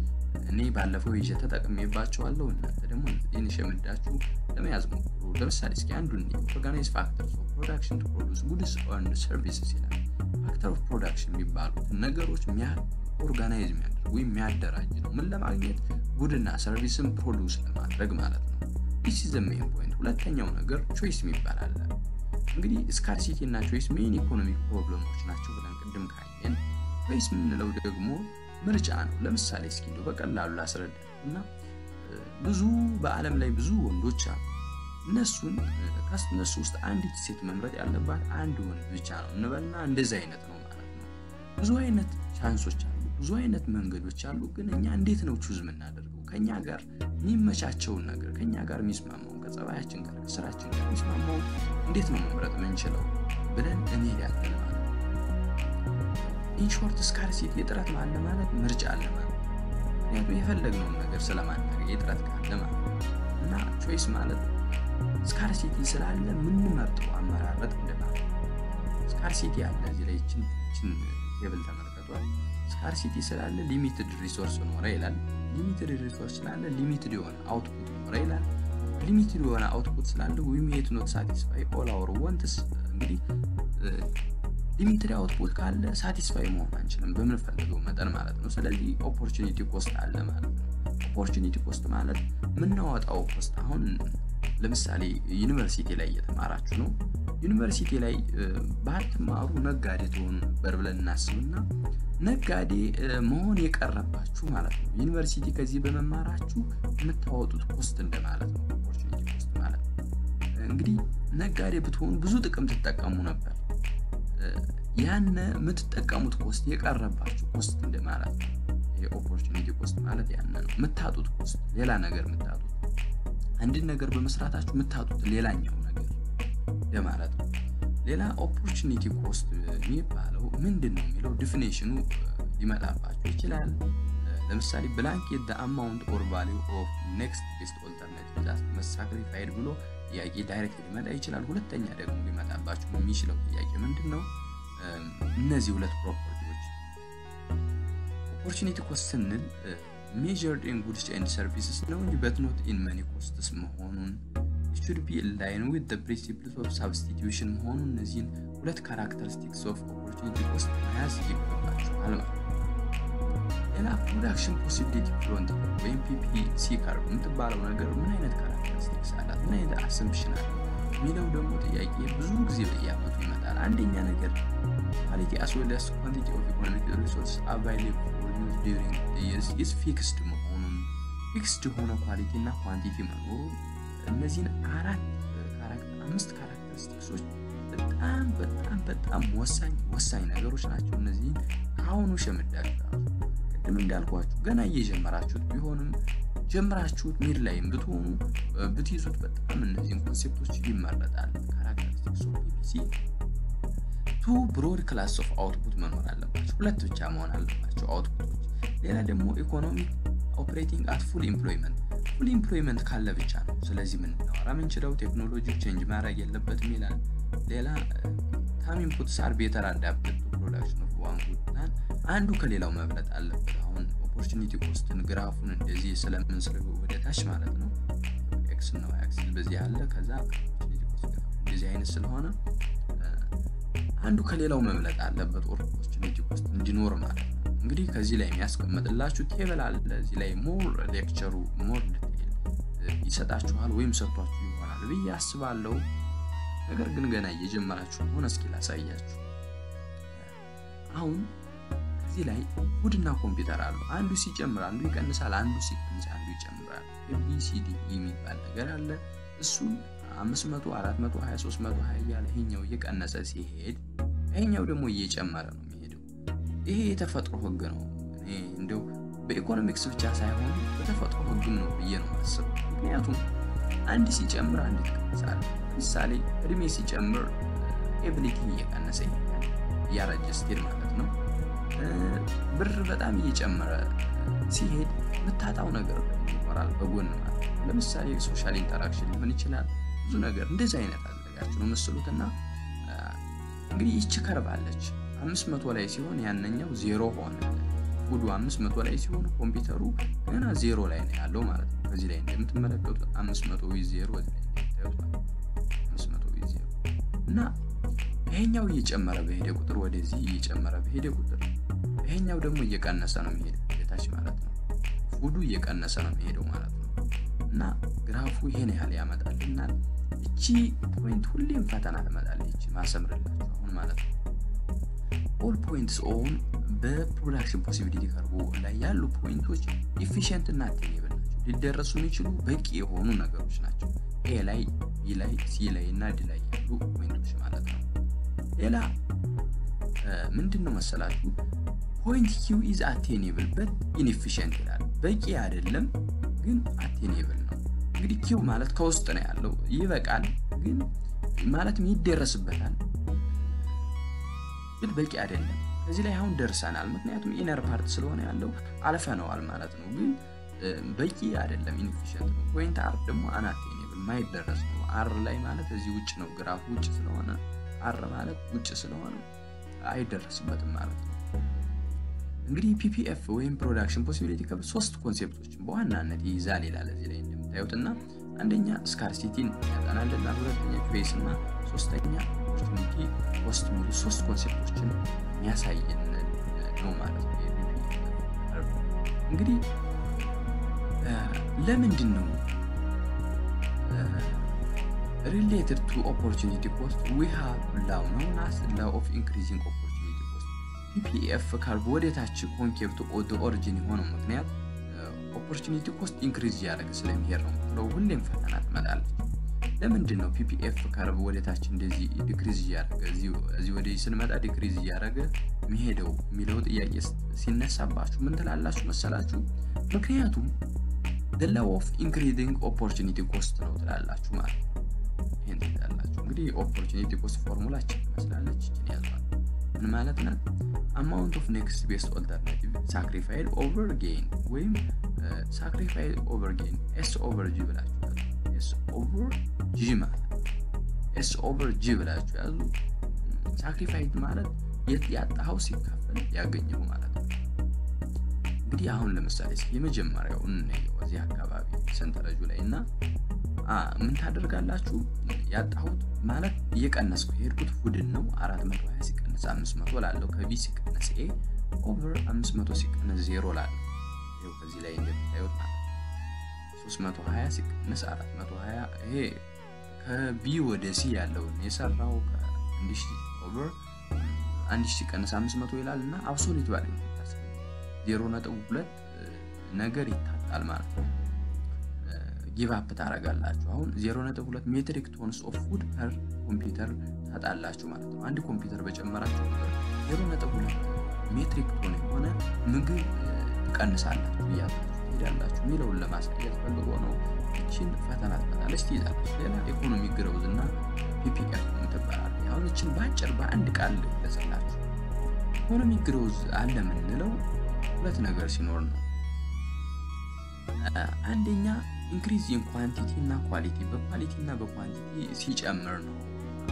እኔ ባለፈው ይዤ ተጠቅሜባቸዋለሁ። እናንተ ደግሞ እነዚህን ሸምዳችሁ ለመያዝ ሞክሩ። ለምሳሌ እስኪ አንዱን ኦርጋናይዝ ፋክተርስ ኦፍ ፕሮዳክሽን ቱ ፕሮዲዩስ ጉድስ ኤንድ ሰርቪስስ ይላል። ፋክተር ኦፍ ፕሮዳክሽን የሚባሉት ነገሮች ኦርጋናይዝ የሚያደርግ ወይም የሚያደራጅ ነው። ምን ለማግኘት? ጉድና ሰርቪስን ፕሮዲዩስ ለማድረግ ማለት ነው። this is the main point። ሁለተኛው ነገር ቾይስ የሚባል አለ። እንግዲህ ስካርሲቲ እና ቾይስ ሜን ኢኮኖሚክ ፕሮብለሞች ናቸው ብለን ቅድም ካየን፣ ቾይስ የምንለው ደግሞ ምርጫ ነው። ለምሳሌ እስኪ እንደው በቀላሉ ላስረዳና ብዙ በአለም ላይ ብዙ ወንዶች አሉ። ከነሱ ውስጥ አንዲት ሴት መምረጥ ያለባት አንድ ወንድ ብቻ ነው እንበልና እንደዛ አይነት ነው ማለት ነው። ብዙ አይነት ቻንሶች አሉ፣ ብዙ አይነት መንገዶች አሉ። ግን እኛ እንዴት ነው ቹዝ የምናደርገው? ከኛ ጋር የሚመቻቸውን ነገር ከኛ ጋር የሚስማማው ከጸባያችን ጋር ከስራችን ጋር የሚስማማው እንዴት ነው መምረጥ የምንችለው ብለን እንሄዳለን ማለት ነው። ኢንሾርት ስካርሲቲ እጥረት ማለት ምርጫ አለ ማለት ነው። ምክንያቱም የፈለግነውን ነገር ስለማናገኝ እጥረት ካለ ማለት ነው። እና ቾይስ ማለት ስካርሲቲ ስላለ የምንመርጠው አመራረጥ እንደማለት ነው። ስካርሲቲ አለ እዚህ ላይ እቺን ቴብል ተመልከቷል። ስካርሲቲ ስላለ ሊሚትድ ሪሶርስ ኖረ ይላል። ሊሚትድ ሪሶርስ ስላለ ሊሚትድ የሆነ አውትፑት ኖረ ይላል። ሊሚትድ የሆነ አውትፑት ስላለ we may not satisfy all our wants። እንግዲህ ሊሚትድ አውትፑት ካለ ሳቲስፋይ መሆን አንችልም በምንፈልገው መጠን ማለት ነው። ስለዚህ ኦፖርቹኒቲ ኮስት አለ ማለት ነው። ኦፖርቹኒቲ ኮስት ማለት ምናወጣው ኮስት። አሁን ለምሳሌ ዩኒቨርሲቲ ላይ እየተማራችሁ ነው። ዩኒቨርሲቲ ላይ ባትማሩ ነጋዴ ትሆኑ ነበር ብለን እናስብና ነጋዴ መሆን የቀረባችሁ ማለት ነው። ዩኒቨርሲቲ ከዚህ በመማራችሁ የምታወጡት ኮስት እንደማለት ነው። ኦፖርቹኒቲ ኮስት ማለት እንግዲህ ነጋዴ ብትሆኑ ብዙ ጥቅም ትጠቀሙ ነበር። ያን የምትጠቀሙት ኮስት የቀረባችሁ ኮስት እንደማለት ነው። የኦፖርቹኒቲ ኮስት ማለት ያን ነው። የምታጡት ኮስት ሌላ ነገር የምታጡት አንድ ነገር በመስራታችሁ የምታጡት ሌላኛው ነገር እንደማለት ነው። ሌላ ኦፖርቹኒቲ ኮስት የሚባለው ምንድነው የሚለው ዲፊኒሽኑ ሊመጣባችሁ ይችላል። ለምሳሌ blanket the amount or value of next best alternative that must sacrifice ብሎ ጥያቄ ዳይሬክት ሊመጣ ይችላል። ሁለተኛ ደግሞ ሊመጣባችሁ የሚችለው ጥያቄ ምንድነው? እነዚህ ሁለት ፕሮፐርቲዎች ኦፖርቹኒቲ ኮስት ስንል measured in goods and services ነው እንጂ but not in money costs መሆኑን it should be in line with the principles of substitution መሆኑን እነዚህን ሁለት characteristics of opportunity cost መያዝ ይገባችኋል ማለት ነው። ሌላ ፕሮዳክሽን ፖሲቢሊቲ ፍሮንት ወይም PPC ካርቭ የምትባለው ነገር ምን አይነት characteristics አላት? ምን አይነት assumption አላት? የሚለው ደግሞ ጥያቄ ብዙ ጊዜ በየዓመቱ ይመጣል። አንደኛ ነገር quality as well as quantity of economic resources available for use during the years is fixed መሆኑን fixed ሆነ ኳሊቲ እና ኳንቲቲ መኖሩ እነዚህን አምስት ካራክተሪስቲክሶች በጣም ወሳኝ ነገሮች ናቸው። እነዚህን አሁኑ ሸምዳችሁ ቅድም እንዳልኳችሁ ገና እየጀመራችሁት ቢሆንም ጀምራችሁት ሚድ ላይም ብትሆኑ ብትይዙት በጣም እነዚህን ኮንሴፕቶች ይመረጣል። ካራክተሪስቲክስ ኦፍ PPC ቱ ብሮድ ክላስ ኦፍ አውትፑት መኖር አለባቸው። ሁለት ብቻ መሆን አለባቸው አውትፑቶች። ሌላ ደግሞ ኢኮኖሚክ ኦፕሬቲንግ አት ፉል ኢምፕሎይመንት ካለ ብቻ ነው። ስለዚህ ምን እናወራ የምንችለው ቴክኖሎጂ ቼንጅ ማድረግ የለበትም ይላል። ሌላ ታም ኢንፑትስ አር ቤተር አዳፕትድ ቱ ፕሮዳክሽን ኦፍ ዋን ጉድ ፕላን አንዱ ከሌላው መብለጥ አለበት። አሁን ኦፖርቹኒቲ ኮስትን ግራፉን እንደዚህ ስለምንስለው ወደ ታች ማለት ነው ኤክስ ነው አክሲስ በዚህ አለ። ከዛ ኦፖርቹኒቲ ኮስት ግራፉ እንደዚህ አይነት ስለሆነ አንዱ ከሌላው መብለጥ አለበት ኦፖርቹኒቲ ኮስት እንዲኖር ማለት ነው። እንግዲህ ከዚህ ላይ የሚያስቀምጥላችሁ ቴብል አለ። እዚህ ላይ ሞር ሌክቸሩ ሞር ዲቴል ይሰጣችኋል ወይም ሰጥቷችሁ ይሆናል ብዬ አስባለሁ። ነገር ግን ገና እየጀመራችሁ ሆነ እስኪ ላሳያችሁ። አሁን እዚህ ላይ ጉድና ኮምፒውተር አሉ። አንዱ ሲጨምር አንዱ ይቀንሳል፣ አንዱ ሲቀንስ አንዱ ይጨምራል። ABCD የሚባል ነገር አለ። እሱ 500 420 320 ያለ ይሄኛው እየቀነሰ ሲሄድ ይሄኛው ደግሞ እየጨመረ ነው የሚሄደው። ይሄ የተፈጥሮ ህግ ነው። እኔ እንደው በኢኮኖሚክስ ብቻ ሳይሆን በተፈጥሮ ህግም ነው ብዬ ነው ማስበው። ምክንያቱም አንድ ሲጨምር አንድ ይቀንሳል። ለምሳሌ እድሜ ሲጨምር ኤቢሊቲ እየቀነሰ ይሄዳል ያረጀ ስትል ማለት ነው። ብር በጣም እየጨመረ ሲሄድ የምታጣው ነገር ይኖራል በጎን ማለት ነው። ለምሳሌ ሶሻል ኢንተራክሽን ሊሆን ይችላል ብዙ ነገር እንደዚህ አይነት አዘጋጅ ነው መስሉትና እንግዲህ ይቺ ከርቭ አለች 500 ላይ ሲሆን ያንኛው 0 ሆነ። ፉዱ 500 ላይ ሲሆን ኮምፒውተሩ ገና 0 ላይ ነው ያለው ማለት ነው። ከዚህ ላይ እንደምትመለከቱት 500 ዊዝ 0 እዚህ ላይ እንደምታዩት 500 ዊዝ 0 እና ይሄኛው እየጨመረ በሄደ ቁጥር ወደዚህ እየጨመረ በሄደ ቁጥር ይሄኛው ደግሞ እየቀነሰ ነው የሚሄደው ለታች ማለት ነው። ፉዱ እየቀነሰ ነው የሚሄደው ማለት ነው። እና ግራፉ ይሄን ያህል ያመጣልናል። እቺ ፖይንት ሁሌም ፈተና ትመጣለች። እቺ ማሰምርላችሁ አሁን ማለት ነው። ኦል ፖይንትስ ኦን በፕሮዳክሽን ፖሲቢሊቲ ከርቭ ላይ ያሉ ፖይንቶች ኢፊሺየንት እና አቴኒብል ናቸው። ሊደረሱ የሚችሉ በቂ የሆኑ ነገሮች ናቸው። ኤ ላይ፣ ቢ ላይ፣ ሲ ላይ እና ዲ ላይ ያሉ ፖይንቶች ማለት ነው። ሌላ ምንድነው መሰላችሁ? ፖይንት ኪው ኢዝ አቴኒብል በት ኢንኤፊሺየንት ይላል። በቂ አይደለም ግን አቴኒብል ነው። እንግዲህ ኪው ማለት ከውስጥ ነው ያለው ይበቃል ግን ማለትም ይደረስበታል ግን በቂ አይደለም። ከዚህ ላይ አሁን ደርሰናል ምክንያቱም ኢነር ፓርት ስለሆነ ያለው አልፈነዋል ማለት ነው። ግን በቂ አይደለም ኢንኤፊሺየንት ነው። ፖይንት አር ደግሞ አናቴኒብል ማይደረስ ነው። አር ላይ ማለት እዚህ ውጭ ነው ግራፉ ውጭ ስለሆነ አር ማለት ውጭ ስለሆነ አይደረስበትም ማለት ነው። እንግዲህ ፒፒኤፍ ወይም ፕሮዳክሽን ፖሲቢሊቲ ከርቭ ሶስት ኮንሴፕቶችን በዋናነት ይይዛል ይላል እዚህ ላይ እንደምታዩትና አንደኛ ስካርሲቲን ያጠናልና ሁለተኛ ፕሬስ እና ሶስተኛ ኦፖርቹኒቲ ኮስት ሚሉ ሶስት ኮንሴፕቶችን የሚያሳየን ነው ማለት ነው። እንግዲህ ለምንድን ነው related to opportunity cost we have law known as law of increasing opportunity cost ፒፒኤፍ ከርቭ ወደታች ኮንኬፕት ኦድ ኦሪጂን የሆነው ምክንያት ኦፖርቹኒቲ ኮስት ኢንክሪዝ ያደረገ ስለሚሄድ ነው ብለው ሁሌም ፈተና ትመጣለች። ለምንድን ነው ፒፒኤፍ ከርቭ ወደታች እንደዚህ ዲክሪዝ ያደረገ እዚህ ወደዚህ ስንመጣ ዲክሪዝ ያደረገ የሚሄደው የሚለው ጥያቄ ሲነሳባችሁ ምን ትላላችሁ መሰላችሁ? ምክንያቱም the law of increasing opportunity cost ነው ትላላችሁ ማለት ነው። ይሄን ትላላችሁ እንግዲህ opportunity cost ፎርሙላችን መስላለች እቺን ያዟል። ምን ማለት ነው? amount of next best alternative sacrifice over gain ወይም sacrifice over gain s over g ብላችሁ s over g ማለት s over g ብላችሁ ያዙ። sacrifice ማለት ያጣው ሲካፈል ያገኘው ማለት ነው። እንግዲህ አሁን ለምሳሌ የመጀመሪያው ነው እዚህ አካባቢ ሰንተረጁ ላይና ምን ታደርጋላችሁ? ያጣሁት ማለት እየቀነስኩ ሄድኩት ፉድን ነው 420 ሲቀነስ 500 ላለው ከቢ ሲቀነስ ኤ ኦቨር 500 ሲቀነስ 0 ላለው ይሄው ከዚህ ላይ እንደምታዩት ማለት 320 ሲቀነስ 420 ይሄ ከቢ ወደ ሲ ያለው የሰራው ከ1000 ኦቨር 1000 ሲቀነስ 500 ይላልና አብሶሉት ቫልዩ ነው 0.2 ነገር ይታጣል ማለት ነው። ጊቭ አፕ ታረጋላችሁ። አሁን 0.2 ሜትሪክ ቶንስ ኦፍ ፉድ ፐር ኮምፒውተር ታጣላችሁ ማለት ነው። አንድ ኮምፒውተር በጨመራችሁ ቁጥር 0.2 ሜትሪክ ቶን የሆነ ምግብ ትቀንሳላችሁ ይያላችሁ የሚለውን ለማሳየት ፈልጎ ነው። እቺን ፈተና ታጣለች ትይዛለች። ሌላ ኢኮኖሚ ግሮዝ እና ፒፒኤፍ ምትባላል። አሁን እቺን ባጭር በአንድ ቃል ልገለጽላችሁ። ኢኮኖሚ ግሮዝ አለ ምንለው ሁለት ነገር ሲኖር ነው። አንደኛ ኢንክሪዝ ኢን ኳንቲቲ እና ኳሊቲ በኳሊቲ እና በኳንቲቲ ሲጨምር ነው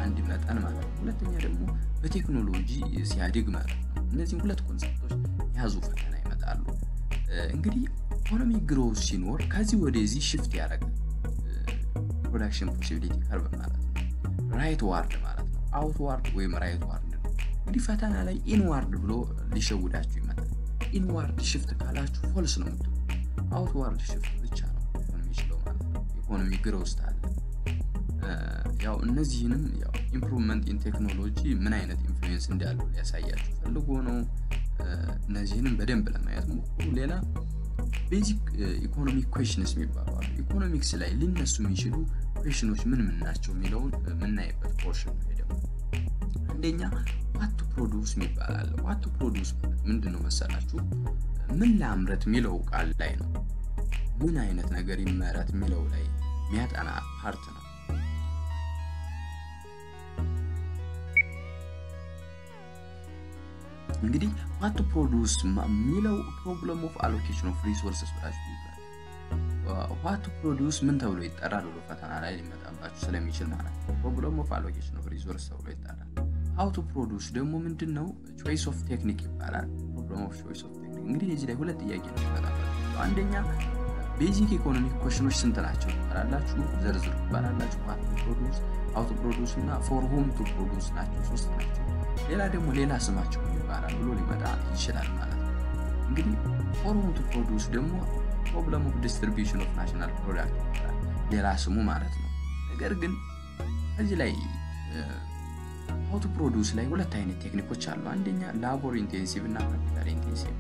አንድ መጠን ማለት ነው። ሁለተኛ ደግሞ በቴክኖሎጂ ሲያድግ ማለት ነው። እነዚህ ሁለት ኮንሰፕቶች ያዙ ፈተና ይመጣሉ። እንግዲህ ኢኮኖሚ ግሮዝ ሲኖር ከዚህ ወደዚህ ሽፍት ያደርጋል ፕሮዳክሽን ፖሲቢሊቲ ከርቭ ማለት ነው። ራይት ዋርድ ማለት ነው። አውትዋርድ ወይም ራይት ዋርድ ነው። እንግዲህ ፈተና ላይ ኢንዋርድ ብሎ ሊሸውዳችሁ ይመጣል። ኢንዋርድ ሽፍት ካላችሁ ፎልስ ነው የምትሉ። አውትዋርድ ሽፍት ብቻ ነው የሚችለው ማለት ነው። ኢኮኖሚ ግሮዝ አለ። ያው እነዚህንም ያው ኢምፕሩቭመንት ኢን ቴክኖሎጂ ምን አይነት ኢንፍሉዌንስ እንዳለው ያሳያችሁ ፈልጎ ነው። እነዚህንም በደንብ ለማየት ሞክሩ። ሌላ ቤዚክ ኢኮኖሚክ ኩዌሽንስ የሚባሉ አሉ። ኢኮኖሚክስ ላይ ሊነሱ የሚችሉ ኩዌሽኖች ምን ናቸው የሚለውን የምናይበት ፖርሽን ነው። ደግሞ አንደኛ what to produce የሚባል what to produce ምንድነው መሰላችሁ? ምን ላምረት የሚለው ቃል ላይ ነው። ምን አይነት ነገር ይመረት የሚለው ላይ የሚያጠና ፓርት ነው። እንግዲህ what to produce የሚለው problem of allocation of resources ብላችሁ ይባላል። what to produce ምን ተብሎ ይጠራል ብሎ ፈተና ላይ ሊመጣባችሁ ስለሚችል ማለት ነው። problem of allocation of resources ተብሎ ይጠራል። how to produce ደግሞ ምንድነው? choice of technique ይባላል። problem of choice of technique እንግዲህ እዚህ ላይ ሁለት ጥያቄ ነው የሚመጣባችሁ። አንደኛ ቤዚክ ኢኮኖሚክ ኩዌስችኖች ስንት ናቸው ይባላላችሁ፣ ዘርዝሩ ይባላላችሁ። what to produce how to produce እና for whom to produce ናቸው፣ ሶስት ናቸው። ሌላ ደግሞ ሌላ ስማቸው ይባላል ብሎ ሊመጣ ይችላል ማለት ነው። እንግዲህ for whom to produce ደግሞ problem of distribution of national product ሌላ ስሙ ማለት ነው። ነገር ግን እዚህ ላይ how to produce ላይ ሁለት አይነት ቴክኒኮች አሉ። አንደኛ ላቦር ኢንቴንሲቭ እና ካፒታል ኢንቴንሲቭ።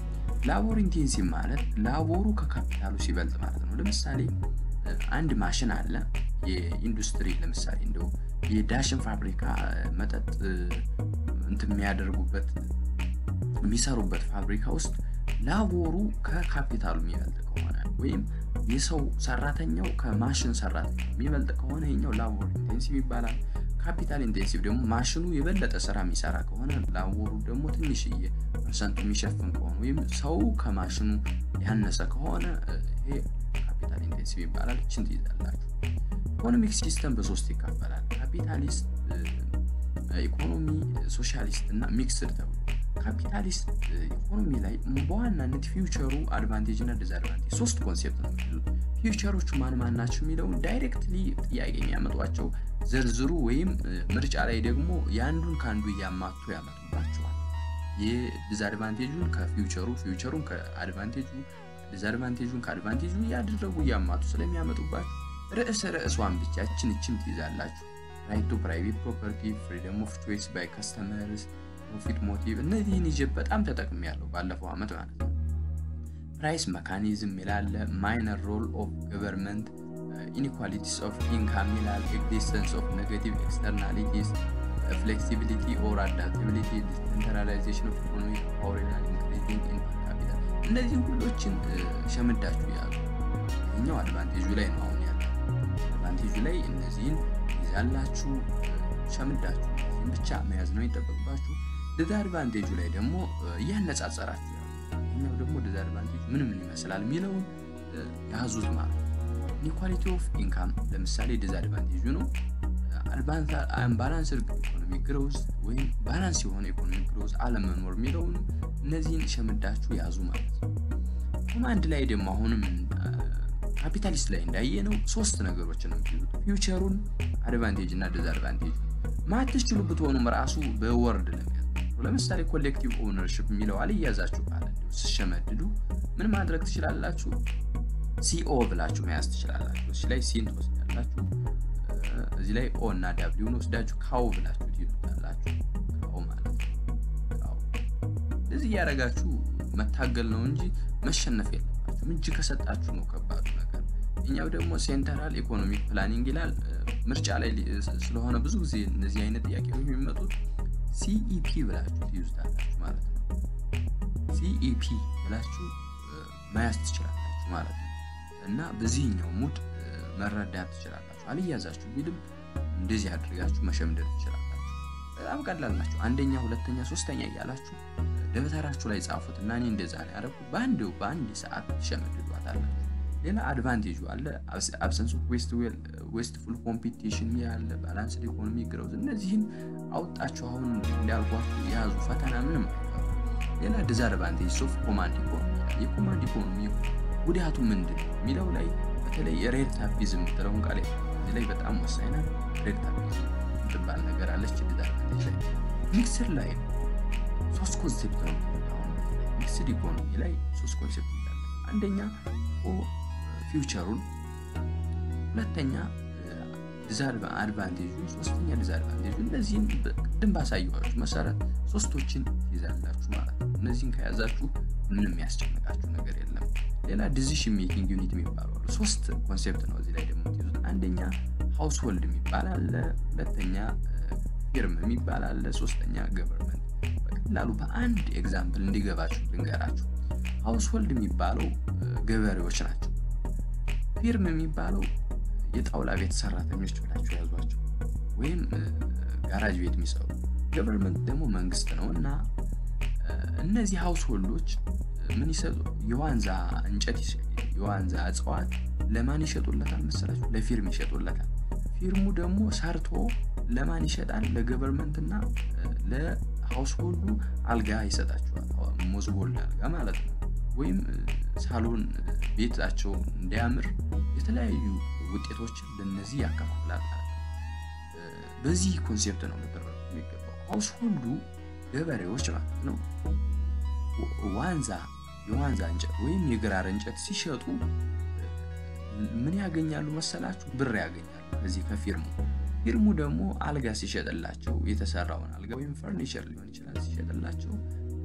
ላቦር ኢንቴንሲቭ ማለት ላቦሩ ከካፒታሉ ሲበልጥ ማለት ነው። ለምሳሌ አንድ ማሽን አለ የኢንዱስትሪ፣ ለምሳሌ እንደው የዳሽን ፋብሪካ መጠጥ እንትን የሚያደርጉበት የሚሰሩበት ፋብሪካ ውስጥ ላቦሩ ከካፒታሉ የሚበልጥ ከሆነ ወይም የሰው ሰራተኛው ከማሽን ሰራተኛው የሚበልጥ ከሆነ ይሄኛው ላቦር ኢንቴንሲቭ ይባላል። ካፒታል ኢንቴንሲቭ ደግሞ ማሽኑ የበለጠ ስራ የሚሰራ ከሆነ ላቦሩ ደግሞ ትንሽዬ ፐርሰንት የሚሸፍን ከሆነ ወይም ሰው ከማሽኑ ያነሰ ከሆነ ይሄ ካፒታል ኢንቴንሲቭ ይባላል። እቺን ትይዛላችሁ። ኢኮኖሚክ ሲስተም በሶስት ይከፈላል። ካፒታሊስት ኢኮኖሚ፣ ሶሻሊስት እና ሚክስድ ተብሎ። ካፒታሊስት ኢኮኖሚ ላይ በዋናነት ፊውቸሩ አድቫንቴጅ እና ዲስአድቫንቴጅ ሶስት ኮንሴፕት ነው የሚሉት። ፊውቸሮቹ ማን ናቸው የሚለው ዳይሬክትሊ ጥያቄ የሚያመጧቸው ዘርዝሩ ወይም ምርጫ ላይ ደግሞ ያንዱን ካንዱ ያማቱ ያመጡባቸዋል። የዲስአድቫንቴጁን ከፊውቸሩ፣ ፊውቸሩን ከአድቫንቴጁ፣ ዲስአድቫንቴጁን ከአድቫንቴጁ ያደረጉ ያማቱ ስለሚያመጡባችሁ ርዕሷን ብቻ እችን ትይዛላችሁ። right to private property, freedom of choice by customers, profit motive እነዚህን ይዤ በጣም ተጠቅሜያለሁ ባለፈው አመት ማለት ነው። ፕራይስ ሜካኒዝም ይላል፣ ማይነር ሮል ኦፍ ገቨርንመንት፣ inequalities of income ይላል፣ existence of negative externalities, flexibility or adaptability, decentralization of economic power and increasing in per capita እነዚህ ሁሎችን ሸምዳችሁ ያዙ። እኛው አድቫንቴጁ ላይ ነው አሁን ያለው። አድቫንቴጁ ላይ እነዚህን ይዛላችሁ ሸምዳችሁ ብቻ መያዝ ነው የሚጠበቅባችሁ። ዲስአድቫንቴጁ ላይ ደግሞ ያነጻጸራችሁ እኛው ደግሞ ዲስአድቫንቴጁ ምን ይመስላል የሚለው ያዙት ማለት ነው። ኢኳሊቲ ኦፍ ኢንካም ለምሳሌ ዲስአድቫንቴጁ ነው። አንባላንስድ ኢኮኖሚክ ግሮዝ ወይም ባላንስ የሆነ ኢኮኖሚክ ግሮዝ አለመኖር የሚለው እነዚህን ሸምዳችሁ ያዙ ማለት ነው። ኮማንድ ላይ ደግሞ አሁንም ካፒታሊስት ላይ እንዳየነው ሶስት ነገሮችን ነው የሚሉት፣ ፊውቸሩን፣ አድቫንቴጅ እና ዲስአድቫንቴጅ። ማትችሉ ብትሆኑም ራሱ በወርድ ለምሳሌ ኮሌክቲቭ ኦውነርሺፕ የሚለው አልያዛችሁ ካለ ሲሸመድዱ ምን ማድረግ ትችላላችሁ? ሲኦ ብላችሁ መያዝ ትችላላችሁ። እዚህ ላይ ሲን ትወስዳላችሁ፣ እዚህ ላይ ኦ እና ደብሊው ነው ወስዳችሁ ካው ብላችሁ ትይዙታላችሁ። ካው ማለት ነው። ካው እንደዚህ ያረጋችሁ መታገል ነው እንጂ መሸነፍ የለባችሁም። እጅ ከሰጣችሁ ነው ከባዱ ነገር። እኛው ደግሞ ሴንትራል ኢኮኖሚክ ፕላኒንግ ይላል። ምርጫ ላይ ስለሆነ ብዙ ጊዜ እነዚህ አይነት ጥያቄዎች የሚመጡት ሲኢፒ ብላችሁ ትይዙታላችሁ ማለት ነው። ሲኢፒ ብላችሁ መያዝ ትችላላችሁ ማለት ነው። እና በዚህኛው ሙድ መረዳት ትችላላችሁ። አልያዛችሁ ቢልም እንደዚህ አድርጋችሁ መሸምደድ ትችላላችሁ። በጣም ቀላል ናቸው። አንደኛ፣ ሁለተኛ፣ ሶስተኛ እያላችሁ ደብተራችሁ ላይ ጻፉት እና እኔ እንደዛ ነው ያደረኩት በአንድ ሰዓት ትሸምድዷታላችሁ። ሌላ አድቫንቴጁ አለ፣ አብሰንስ ኦፍ ዌስትፉል ኮምፒቲሽን ያለ፣ ባላንስድ ኢኮኖሚ ግሮዝ። እነዚህን አውጣችሁ አሁን እንዲያልኳችሁ ያዙ። ፈተና ምንም ሌላ ዲስአድቫንቴጅ ኦፍ ኮማንድ ኢኮኖሚ። የኮማንድ ኢኮኖሚ ጉዳቱ ምንድን ነው የሚለው ላይ በተለይ ሬድ ታፒዝም የምትለውን ቃል እዚህ ላይ በጣም ወሳኝ ነው። ሬድ ታፒዝም የምትባል ነገር አለች ዲስአድቫንቴጅ ላይ። ሚክስድ ላይ ሶስት ኮንሴፕት ነው። ሚክስድ ኢኮኖሚ ላይ ሶስት ኮንሴፕት ይላል። አንደኛ ፊውቸሩን፣ ሁለተኛ ዲስአድቫንቴጁ፣ ሶስተኛ ዲስአድቫንቴጁ። እነዚህን ቅድም ባሳየኋችሁ መሰረት ሶስቶችን ይዛላችሁ ማለት ነው። እነዚህን ከያዛችሁ ምንም የሚያስጨንቃችሁ ነገር የለም። ሌላ ዲሲዥን ሜኪንግ ዩኒት የሚባሉ አሉ። ሶስት ኮንሴፕት ነው እዚህ ላይ ደግሞ ትይዙት። አንደኛ ሃውስሆልድ የሚባል አለ፣ ሁለተኛ ፊርም የሚባል አለ፣ ሶስተኛ ገቨርንመንት። በቀላሉ በአንድ ኤግዛምፕል እንዲገባችሁ ልንገራችሁ። ሃውስሆልድ የሚባለው ገበሬዎች ናቸው። ፊርም የሚባለው የጣውላ ቤት ሰራተኞች ብላችሁ ያዟቸው ወይም ጋራጅ ቤት የሚሰሩ። ገቨርንመንት ደግሞ መንግስት ነውና እነዚህ ሃውስሆልዶች ምን ይሰጡ? የዋንዛ እንጨት የዋንዛ እጽዋት ለማን ይሸጡለታል መሰላችሁ? ለፊርም ይሸጡለታል። ፊርሙ ደግሞ ሰርቶ ለማን ይሸጣል? ለገቨርንመንትና ለሃውስሆልዱ አልጋ ይሰጣቸዋል። ሞዝቦል አልጋ ማለት ነው። ወይም ሳሎን ቤታቸው እንዲያምር የተለያዩ ውጤቶችን ለነዚህ ያከፋፍላል ማለት ነው። በዚህ ኮንሴፕት ነው ልትረዱ የሚገባው። ሃውስሆልዱ ገበሬዎች ማለት ነው የዋንዛ እንጨት ወይም የግራር እንጨት ሲሸጡ ምን ያገኛሉ መሰላችሁ? ብር ያገኛሉ ከዚህ ከፊርሙ። ፊርሙ ደግሞ አልጋ ሲሸጥላቸው የተሰራውን አልጋ ወይም ፈርኒቸር ሊሆን ይችላል ሲሸጥላቸው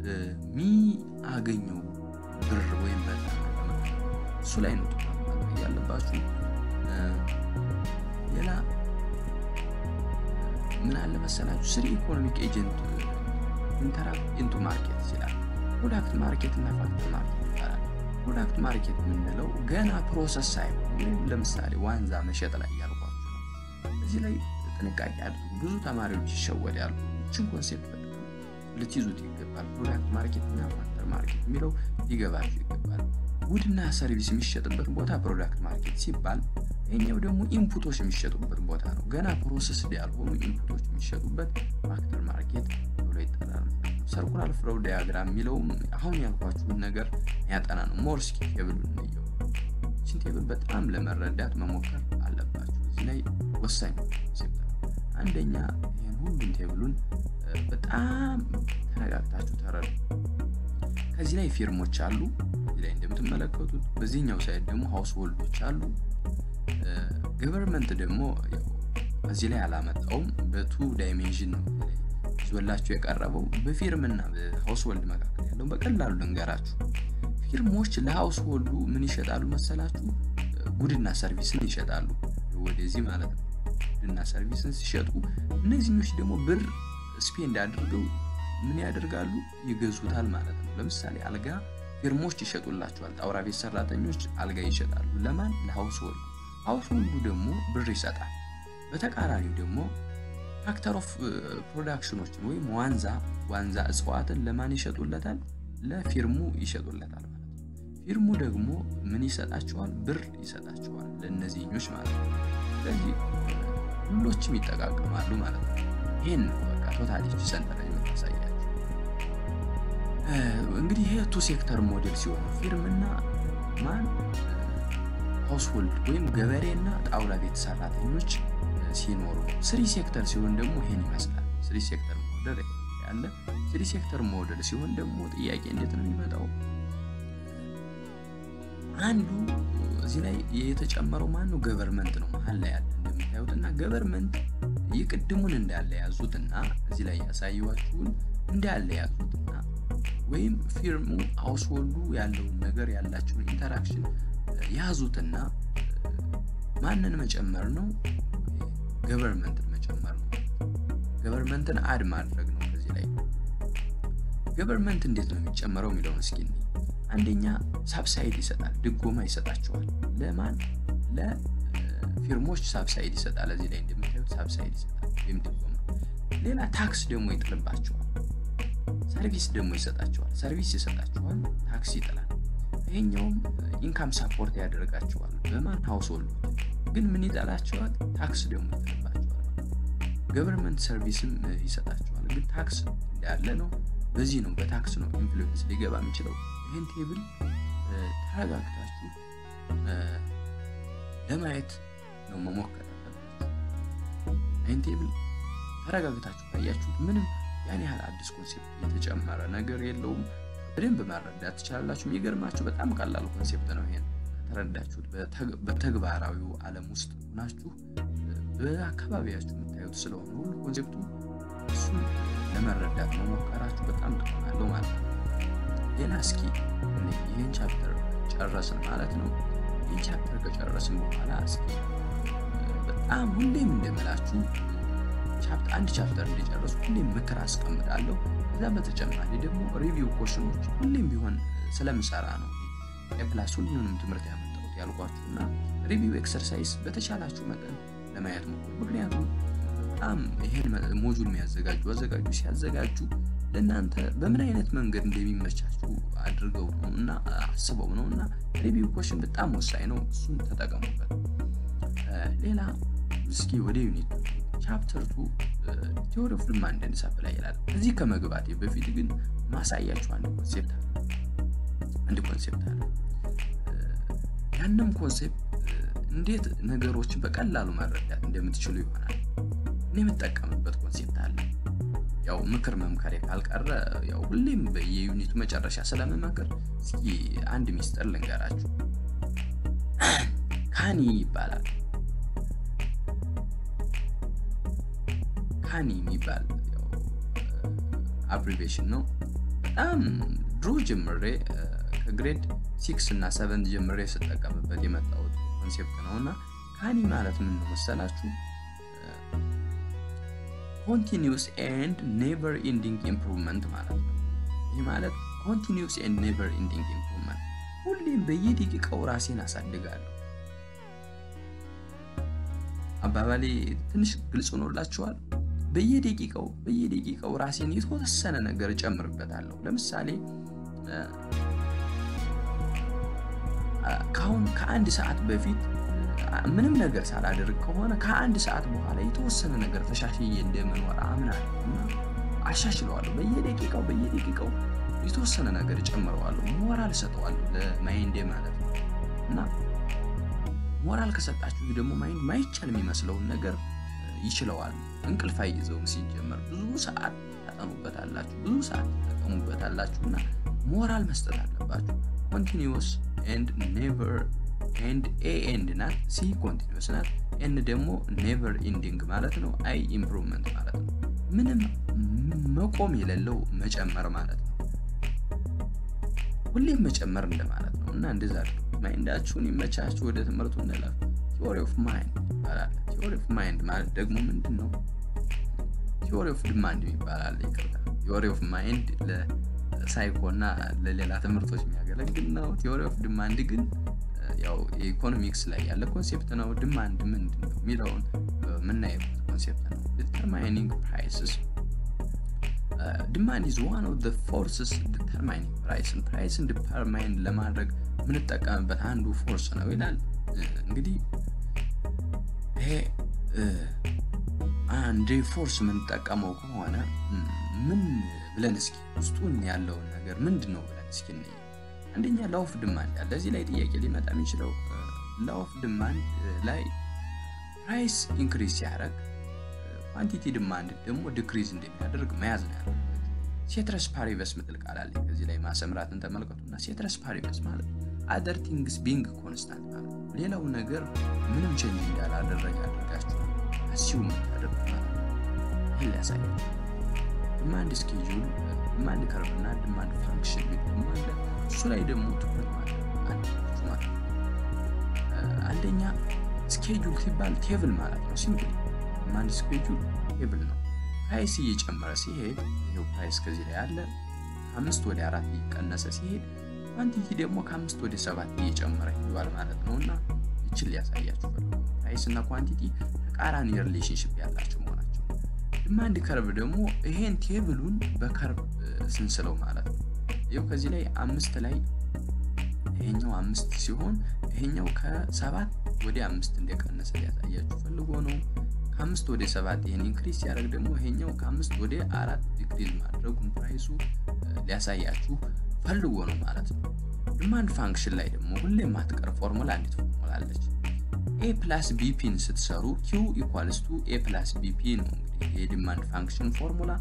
የሚያገኘው ብር ወይም እሱ ላይ ነው ጥቅም ያለባችሁ። ሌላ ምን አለ መሰላችሁ? ስሪ ኢኮኖሚክ ኤጀንት ኢንተራክት ኢንቱ ማርኬት ይችላል። ፕሮዳክት ማርኬት እና ፋክተር ማርኬት ይባላል። ፕሮዳክት ማርኬት የምንለው ገና ፕሮሰስ ሳይሆን ወይም ለምሳሌ ዋንዛ መሸጥ ላይ ያልኳችሁ ነው። እዚህ ላይ ጥንቃቄ አድርጉ። ብዙ ተማሪዎች ይሸወዳሉ። እቺን ኮንሴፕት ልትይዙት ይገባል። ፕሮዳክት ማርኬት እና ፋክተር ማርኬት የሚለው ሊገባችሁ ይገባል። ጉድና ሰርቪስ የሚሸጥበት ቦታ ፕሮዳክት ማርኬት ሲባል፣ ይሄኛው ደግሞ ኢንፑቶች የሚሸጡበት ቦታ ነው። ገና ፕሮሰስ ያልሆኑ ኢንፑቶች የሚሸጡበት ፋክተር ማርኬት ብሎ ይጠራል። ሰርኩላር ፍሎው ዳያግራም የሚለውም አሁን ያልኳችሁን ነገር ያጠና ነው። ሞር እስኪ ቴብሉን እንየው። እቺን ቴብል በጣም ለመረዳት መሞከር አለባችሁ። እዚህ ላይ ወሳኝ ኮንሴፕት ነው። አንደኛ ይሄን ሁሉን ቴብሉን በጣም ተረጋግታችሁ ተረዱ። ከዚህ ላይ ፊርሞች አሉ። እዚህ ላይ እንደምትመለከቱት በዚህኛው ሳይድ ደግሞ ሃውስሆልዶች አሉ። ገቨርንመንት ደግሞ እዚህ ላይ አላመጣውም። በቱ ዳይሜንሽን ነው ይዞላችሁ የቀረበው። በፊርምና በሃውስሆልድ መካከል ያለው በቀላሉ ልንገራችሁ። ፊርሞች ለሃውስሆልዱ ምን ይሸጣሉ መሰላችሁ? ጉድና ሰርቪስን ይሸጣሉ። ወደዚህ ማለት ነው። ጉድና ሰርቪስን ሲሸጡ እነዚህኞች ደግሞ ብር ስፔንድ አድርገው ምን ያደርጋሉ? ይገዙታል ማለት ነው። ለምሳሌ አልጋ ፊርሞች ይሸጡላቸዋል። ጣውላ ቤት ሰራተኞች አልጋ ይሸጣሉ። ለማን? ለሃውስሆልዱ። ሃውስሆልዱ ደግሞ ብር ይሰጣል። በተቃራኒው ደግሞ ፋክተር ኦፍ ፕሮዳክሽኖችን ወይም ዋንዛ እጽዋትን ለማን ይሸጡለታል? ለፊርሙ ይሸጡለታል ማለት ነው። ፊርሙ ደግሞ ምን ይሰጣቸዋል? ብር ይሰጣቸዋል ለእነዚህኞች ማለት ነው። ስለዚህ ሁሎችም ይጠቃቀማሉ ማለት ነው። ይሄን በቃ ቶታሊ ሰንተረጅ መታሳያችሁ። እንግዲህ ይሄ ቱ ሴክተር ሞዴል ሲሆን ፊርምና ማን ሃውስሆልድ ወይም ገበሬና ጣውላ ቤት ሰራተኞች ሲኖሩ፣ ስሪ ሴክተር ሲሆን ደግሞ ይሄን ይመስላል። ስሪ ሴክተር ሞዴል ያለ ስሪ ሴክተር ሞዴል ሲሆን ደግሞ ጥያቄ እንዴት ነው የሚመጣው? አንዱ እዚህ ላይ የተጨመረው ማን ነው? ገቨርንመንት ነው መሀል ላይ ያለ እንደምታዩትና ገቨርንመንት ይቅድሙን እንዳለ ያዙትና እዚህ ላይ ያሳየዋችሁን እንዳለ ያዙትና ወይም ፊርሙ ሃውስሆልዱ ያለውን ነገር ያላቸውን ኢንተራክሽን ያዙትና ማንን መጨመር ነው? ገቨርንመንትን መጨመር ነው። ገቨርንመንትን አድ ማድረግ ነው። ከዚህ ላይ ገቨርንመንት እንዴት ነው የሚጨመረው የሚለውን እስኪ እንይ። አንደኛ ሳብሳይድ ይሰጣል፣ ድጎማ ይሰጣቸዋል። ለማን? ለፊርሞች ሳብሳይድ ይሰጣል። እዚህ ላይ እንደምታዩት ሳብሳይድ ይሰጣል ወይም ድጎማ። ሌላ ታክስ ደግሞ ይጥልባቸዋል። ሰርቪስ ደግሞ ይሰጣቸዋል። ሰርቪስ ይሰጣቸዋል፣ ታክስ ይጥላል። ይሄኛውም ኢንካም ሳፖርት ያደርጋቸዋል። በማን? ሃውስሆልድ። ግን ምን ይጠላቸዋል? ታክስ ደግሞ ይጥልባቸዋል። ገቨርንመንት ሰርቪስም ይሰጣቸዋል፣ ግን ታክስ እንዳለ ነው። በዚህ ነው በታክስ ነው ኢንፍሉዌንስ ሊገባ የሚችለው። ይሄን ቴብል ተረጋግታችሁ ለማየት ነው መሞከር ያለባችሁ። ይሄን ቴብል ተረጋግታችሁ ካያችሁት ምንም ያን ያህል አዲስ ኮንሴፕት የተጨመረ ነገር የለውም። በደንብ መረዳት ትችላላችሁ። የሚገርማችሁ በጣም ቀላል ኮንሴፕት ነው። ይሄን ከተረዳችሁት በተግባራዊው ዓለም ውስጥ ሆናችሁ በአካባቢያችሁ የምታዩት ስለሆነ ሁሉ ኮንሴፕቱ እሱን ለመረዳት መሞከራችሁ በጣም ጥቅም አለው ማለት ነው። ሌላ እስኪ ይህን ቻፕተር ጨረስን ማለት ነው። ይህን ቻፕተር ከጨረስን በኋላ እስኪ በጣም ሁሌም እንደምላችሁ አንድ ቻፕተር እንደጨረሱ ሁሌም ምክር አስቀምጣለሁ። ከዛ በተጨማሪ ደግሞ ሪቪው ኮሽኖች ሁሌም ቢሆን ስለምሰራ ነው ኤፕላስ ሁሉንም ትምህርት ያመጣሁት ያልኳችሁና ሪቪው ኤክሰርሳይዝ በተቻላችሁ መጠን ለማየት ሞክሩ። ምክንያቱም በጣም ይሄን ሞጁል አዘጋጁ ሲያዘጋጁ ለእናንተ በምን አይነት መንገድ እንደሚመቻችሁ አድርገው ነውና አስበው ነውና ሪቪው ኮሽን በጣም ወሳኝ ነው። እሱን ተጠቀሙበት። ሌላ እስኪ ወደ ዩኒት ቻፕተር 2 ቲዮሪ ኦፍ ዲማንድ ኤንድ ሰፕላይ ይላል። እዚህ ከመግባቴ በፊት ግን ማሳያችሁ አንድ ኮንሴፕት አለ። ያንም ኮንሴፕት እንዴት ነገሮችን በቀላሉ መረዳት እንደምትችሉ ይሆናል። እኔ የምጠቀምበት ኮንሴፕት አለ። ያው ምክር መምከር ካልቀረ ያው ሁሌም በየዩኒቱ መጨረሻ ስለምመክር እስኪ አንድ ሚስጥር ልንገራችሁ። ካኒ ይባላል። ካኒ የሚባል ያው አብሪቬሽን ነው። በጣም ድሮ ጀምሬ ከግሬድ 6 እና 7 ጀምሬ ስጠቀምበት የመጣው ኮንሴፕት ነውና ካኒ ማለት ምን ነው መሰላችሁ? continuous and never ending improvement ማለት ነው። ይህ ማለት continuous and never ending improvement ሁሌም በየደቂቃው ራሴን አሳድጋለሁ። አባባሌ ትንሽ ግልጽ ሆኖላችኋል? በየደቂቃው ራሴን የተወሰነ ነገር ጨምርበታለሁ። ለምሳሌ ከአንድ ሰዓት በፊት ምንም ነገር ሳላደርግ ከሆነ ከአንድ ሰዓት በኋላ የተወሰነ ነገር ተሻሽዬ እንደምኖር አምናለሁና አሻሽለዋለሁ። በየደቂቃው የተወሰነ ነገር ጨምረዋለሁ። ሞራል ሰጠዋለሁ ለማይንዴ ማለት ነው። እና ሞራል ከሰጣችሁ ደግሞ ማይንድ ማይቻል የሚመስለውን ነገር ይችለዋል። እንቅልፍ አይይዘውም ሲጀመር። ብዙ ሰዓት ታጠኑበታላችሁ፣ ብዙ ሰዓት ተጠቀሙበታላችሁና ሞራል መስጠት አለባችሁ። continuous and never and a end ናት፣ c continuous ናት፣ n ደግሞ never ending ማለት ነው፣ i improvement ማለት ነው። ምንም መቆም የሌለው መጨመር ማለት ነው። ሁሌም መጨመር እንደማለት ነው። እና እንደዛ ማይንዳችሁን ይመቻችሁ። ወደ ትምህርቱ እንለፍ። ቲዮሪ ኦፍ ማይንድ ይባላል። ቲዮሪ ኦፍ ማይንድ ማለት ደግሞ ምንድነው? ቲዮሪ ኦፍ ዲማንድ ይባላል። ይቅርታ፣ ቲዮሪ ኦፍ ማይንድ ለሳይኮና ለሌላ ትምህርቶች የሚያገለግል ነው። ቲዮሪ ኦፍ ዲማንድ ግን ያው ኢኮኖሚክስ ላይ ያለ ኮንሴፕት ነው። ዲማንድ ምንድነው የሚለውን የምናይበት ኮንሴፕት ነው። determining prices. Demand is one of the forces determining price. price determine ለማድረግ የምንጠቀምበት አንዱ ፎርስ ነው ይላል። እንግዲህ ይሄ አንድ ፎርስ የምንጠቀመው ከሆነ ምን ብለን እስኪ ውስጡን ያለውን ነገር ምንድነው ብለን እስኪ እንይ። አንደኛ ላው ኦፍ ዲማንድ አለ። እዚህ ላይ ጥያቄ ሊመጣ የሚችለው ላው ኦፍ ዲማንድ ላይ ፕራይስ ኢንክሪዝ ሲያደርግ ኳንቲቲ ዲማንድ ደግሞ ዲክሪዝ እንደሚያደርግ መያዝ ነው ያለው። ሴትረስ ፓሪቨስ ምትል ቃል አለ። ከዚህ ላይ ማሰምራትን ተመልከቱና ሴትረስ ፓሪቨስ ማለት other things being constant ማለት ነው። ሌላው ነገር ምንም ቼንጅ እንዳላደረገ አድርጋችሁ አሲዩም ታደርጉ ማለት ነው። ይሄ ያሳያል። ዲማንድ ስኬጁል፣ ዲማንድ ከርቭ እና ዲማንድ ፋንክሽን ማለት እሱ ላይ ደግሞ ትኩረት ማለት ነው። አንደኛ ስኬጁል ሲባል ቴብል ማለት ነው። ሲምፕሊ ዲማንድ ስኬጁል ቴብል ነው። ፕራይስ እየጨመረ ሲሄድ ይሄው ፕራይስ ከዚህ ላይ አለ 5 ወደ 4 እየቀነሰ ሲሄድ ኳንቲቲ ደግሞ ከ5 ወደ 7 እየጨመረ ይዋል ማለት ነውና እቺን ሊያሳያችሁ ፈልጉ። ፕራይስ እና ኳንቲቲ ተቃራኒ ሪሌሽንሺፕ ያላቸው መሆናቸው። ዲማንድ ከርቭ ደግሞ ይሄን ቴብሉን በከርቭ ስንስለው ማለት ነው። ይሄው ከዚህ ላይ 5 ላይ ይሄኛው 5 ሲሆን ይሄኛው ከ7 ወደ 5 እንደቀነሰ ሊያሳያችሁ ፈልጎ ነው። ከ5 ወደ 7 ይሄን ኢንክሪዝ ያደርግ ደግሞ ይሄኛው ከ5 ወደ 4 ዲክሪዝ ማድረጉን ፕራይሱ ሊያሳያችሁ ፈልጎ ነው ማለት ነው። ዲማንድ ፋንክሽን ላይ ደግሞ ሁሌም ማትቀር ፎርሙላ አንዲት ፎርሙላ አለች። a + bp ን ስትሰሩ q = a + bp ነው። እንግዲህ የዲማንድ ፋንክሽን ፎርሙላ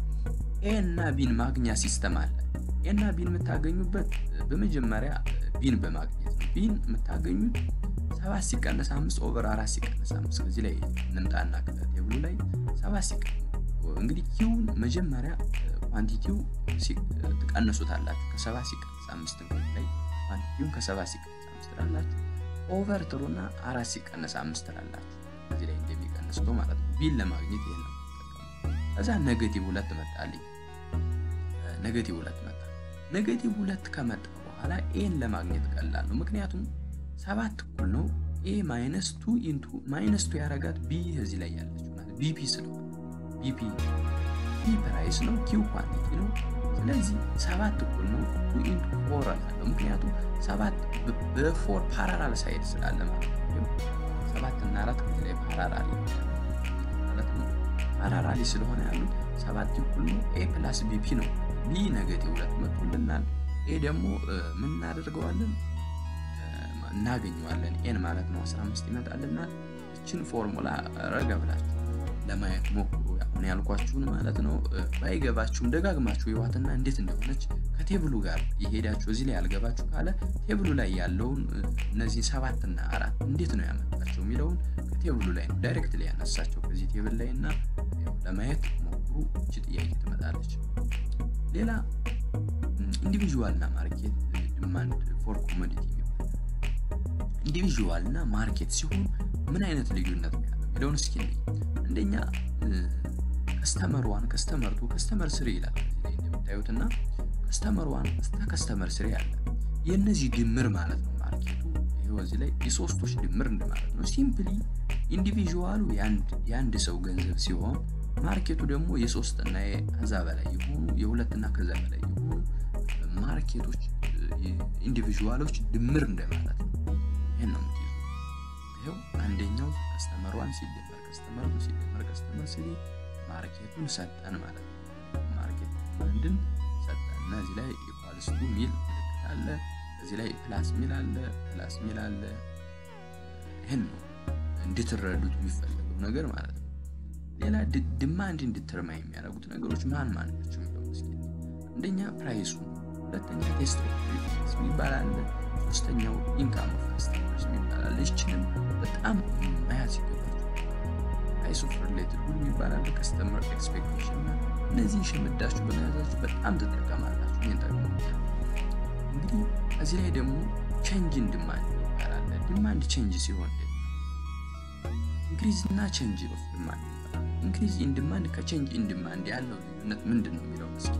a እና b ን ማግኛ ሲስተም አለ። a እና b ን የምታገኙበት በመጀመሪያ b ን በማግኘት ነው። b ን የምታገኙት 7 ሲቀነስ 5 ኦቨር 4 ሲቀነስ 5 ከዚህ ላይ እንምጣና ቴብሉ ላይ 7 ሲቀነስ እንግዲህ q ን መጀመሪያ ኳንቲቲው ትቀንሱታላችሁ ከ7 ሲቀነስ 5 ላይ ኳንቲቲውን ከ7 ሲቀነስ 5 ትላላችሁ ኦቨር ትሩና 4 ሲቀነስ 5 ትላላችሁ እዚህ ላይ እንደሚቀንስ ነው ማለት ነው። ቢል ለማግኘት ይሄን ነው ተጠቀሙ። ከዛ ኔጌቲቭ 2 መጣልኝ። ኔጌቲቭ 2 መጣ። ኔጌቲቭ 2 ከመጣ በኋላ ኤን ለማግኘት ቀላል ነው። ምክንያቱም 7 እኩል ነው a minus 2 into minus 2 ያረጋት b እዚህ ላይ ያለችው ማለት bp ስለሆነ bp p ፕራይስ ነው q ኳንቲቲ ነው ስለዚህ 7 እኩል ነው 2 into 4 አለው ምክንያቱም 7 በ4 ፓራላል ሳይድ ስላለ ማለት ነው 7 እና 4 ከዚህ ላይ ፓራላል ማለት ነው ፓራላል ስለሆነ ያሉት 7 እኩል ነው a plus bp ነው b ኔጌቲቭ 2 መጥቶልናል a ደግሞ ምን እናደርገዋለን እናገኘዋለን n ማለት ነው 15 ይመጣልና እቺን ፎርሙላ ረጋ ብላችሁ ለማየት ሞክሩ ያሁን ያልኳችሁን ማለት ነው ባይገባችሁም ደጋግማችሁ ይዋትና እንዴት እንደሆነች ከቴብሉ ጋር ይሄዳችሁ እዚህ ላይ ያልገባችሁ ካለ ቴብሉ ላይ ያለውን እነዚህ 7 እና 4 እንዴት ነው ያመጣቸው የሚለውን ከቴብሉ ላይ ነው ዳይሬክትሊ ያነሳቸው ከዚህ ቴብል ላይና ለማየት ሞክሩ እቺ ጥያቄ ትመጣለች ሌላ ኢንዲቪጁዋል እና ማርኬት ዲማንድ ፎር ኮሞዲቲ ኢንዲቪጁዋል እና ማርኬት ሲሆን ምን አይነት ልዩነት ነው ያለው የሚለውን እስኪ እንደኛ ከስተመር 1 ከስተመር 2 ከስተመር 3 ይላል እዚህ እንደምታዩትና ከስተመር 1 እስከ ከስተመር 3 ያለ የነዚህ ድምር ማለት ነው ማርኬቱ ይሄው እዚህ ላይ የሶስቶች ድምር እንደማለት ነው ሲምፕሊ ኢንዲቪጁዋሉ ያንድ ሰው ገንዘብ ሲሆን ማርኬቱ ደግሞ የሶስት እና ከዛ በላይ የሆኑ የሁለት እና ከዛ በላይ የሆኑ ማርኬቶች ኢንዲቪጁዋሎች ድምር እንደማለት ነው ይሄን ነው የምትይዙ ይሄው አንደኛው ከስተመር 1 ሲደመር ከስተመር 2 ሲደመር ከስተመር 3 ማርኬቱን ሰጠን ማለት ነው ማርኬት ምንድን ሰጠንና እዚህ ላይ ኢኳልስ ቱ ሚል ምልክት አለ እዚህ ላይ ፕላስ ሚል አለ ይሄን ነው እንድትረዱት የሚፈልገው ነገር ማለት ነው ሌላ ዲማንድ እንዲተርማይ የሚያደርጉት ነገሮች ማን ናቸው የሚለው እስኪ አንደኛ ፕራይሱ ሁለተኛ ቴስት ኦፍ ይባላል ሶስተኛው ኢንካም ኦፍ ከስተመርስ ይባላል እቺንም በጣም ማያዝ ይገባል ፕራይስ ኦፍ ሪሌትድ ጉድ ይባላል ከስተመር ኤክስፔክቴሽን እነዚህ ሸምዳችሁ በመያዛችሁ በጣም ተጠቀማላችሁ ይሄን ደግሞ እንግዲህ እዚህ ላይ ደግሞ ቼንጅ ኢን ዲማንድ ይባላል ዲማንድ ቼንጅ ሲሆን ኢንክሪዝ እና ቼንጅ ኦፍ ዲማንድ ኢንክሪዝ ኢን ዲማንድ ከቼንጅ ኢን ዲማንድ ያለው ልዩነት ምንድነው የሚለው እስኪ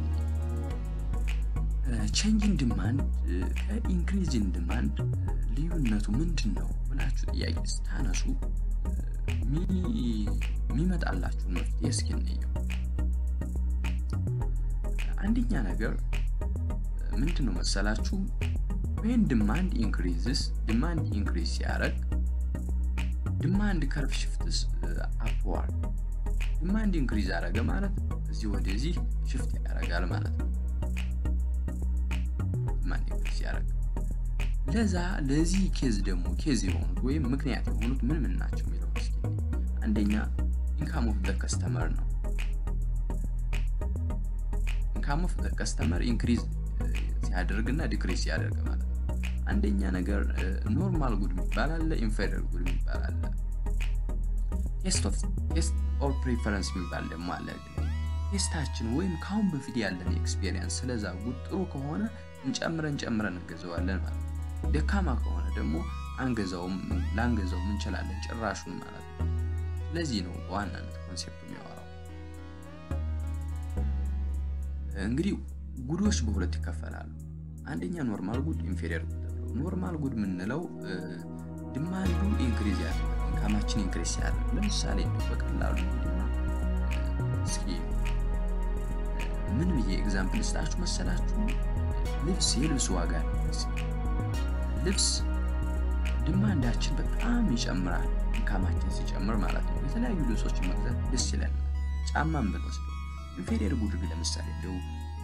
ቼንጅ ኢን ዲማንድ ከኢንክሪዝ ኢን ዲማንድ ልዩነቱ ምንድነው ብላችሁ ጥያቄ ስታነሱ የሚመጣላችሁ መፍትሄ እስኪ እንየው አንደኛ ነገር ምንድነው መሰላችሁ when demand increases demand increase ያረግ demand curve shifts upward demand increase ያረገ ማለት እዚህ ወደዚህ shift ያረጋል ማለት ነው demand increase ያረግ ለዚህ ኬዝ ደግሞ ኬዝ የሆኑት ወይም ምክንያት የሆኑት ምን ናቸው የሚለው እስኪ አንደኛ income of the customer ነው income of the customer increase ሲያደርግና ዲክሪስ ያደርግ ማለት ነው አንደኛ ነገር ኖርማል ጉድ ይባላል ኢንፌሪየር ጉድ ይባላል ቴስት ኦር ፕሪፈረንስ ይባላል ደግሞ አለ ቴስታችን ወይም ካሁን በፊት ያለን ኤክስፒሪየንስ ስለዛ ጉድ ጥሩ ከሆነ እንጨምረን እንገዛዋለን ማለት ነው ደካማ ከሆነ ደግሞ አንገዛውም ላንገዛውም እንችላለን ጭራሹን ማለት ነው ለዚህ ነው ዋናነት ኮንሴፕቱ የሚያወራው እንግዲህ ጉዶች በሁለት ይከፈላሉ አንደኛ ኖርማል ጉድ ኢንፌሪየር ጉድ ኖርማል ጉድ ምንለው ዲማንዱ ኢንክሪዝ ያደርጋል ኢንካማችን ኢንክሪዝ ያደርጋል ለምሳሌ በቀላሉ እስኪ ምን ብዬ ኤግዛምፕል ልስጣችሁ መሰላችሁ የልብስ ዋጋ ልብስ ዲማንዳችን በጣም ይጨምራል ኢንካማችን ሲጨምር ማለት ነው የተለያዩ ልብሶችን መግዛት ደስ ይላል ጫማም ብንወስድ ኢንፌሪየር ጉድ ለምሳሌ እንደው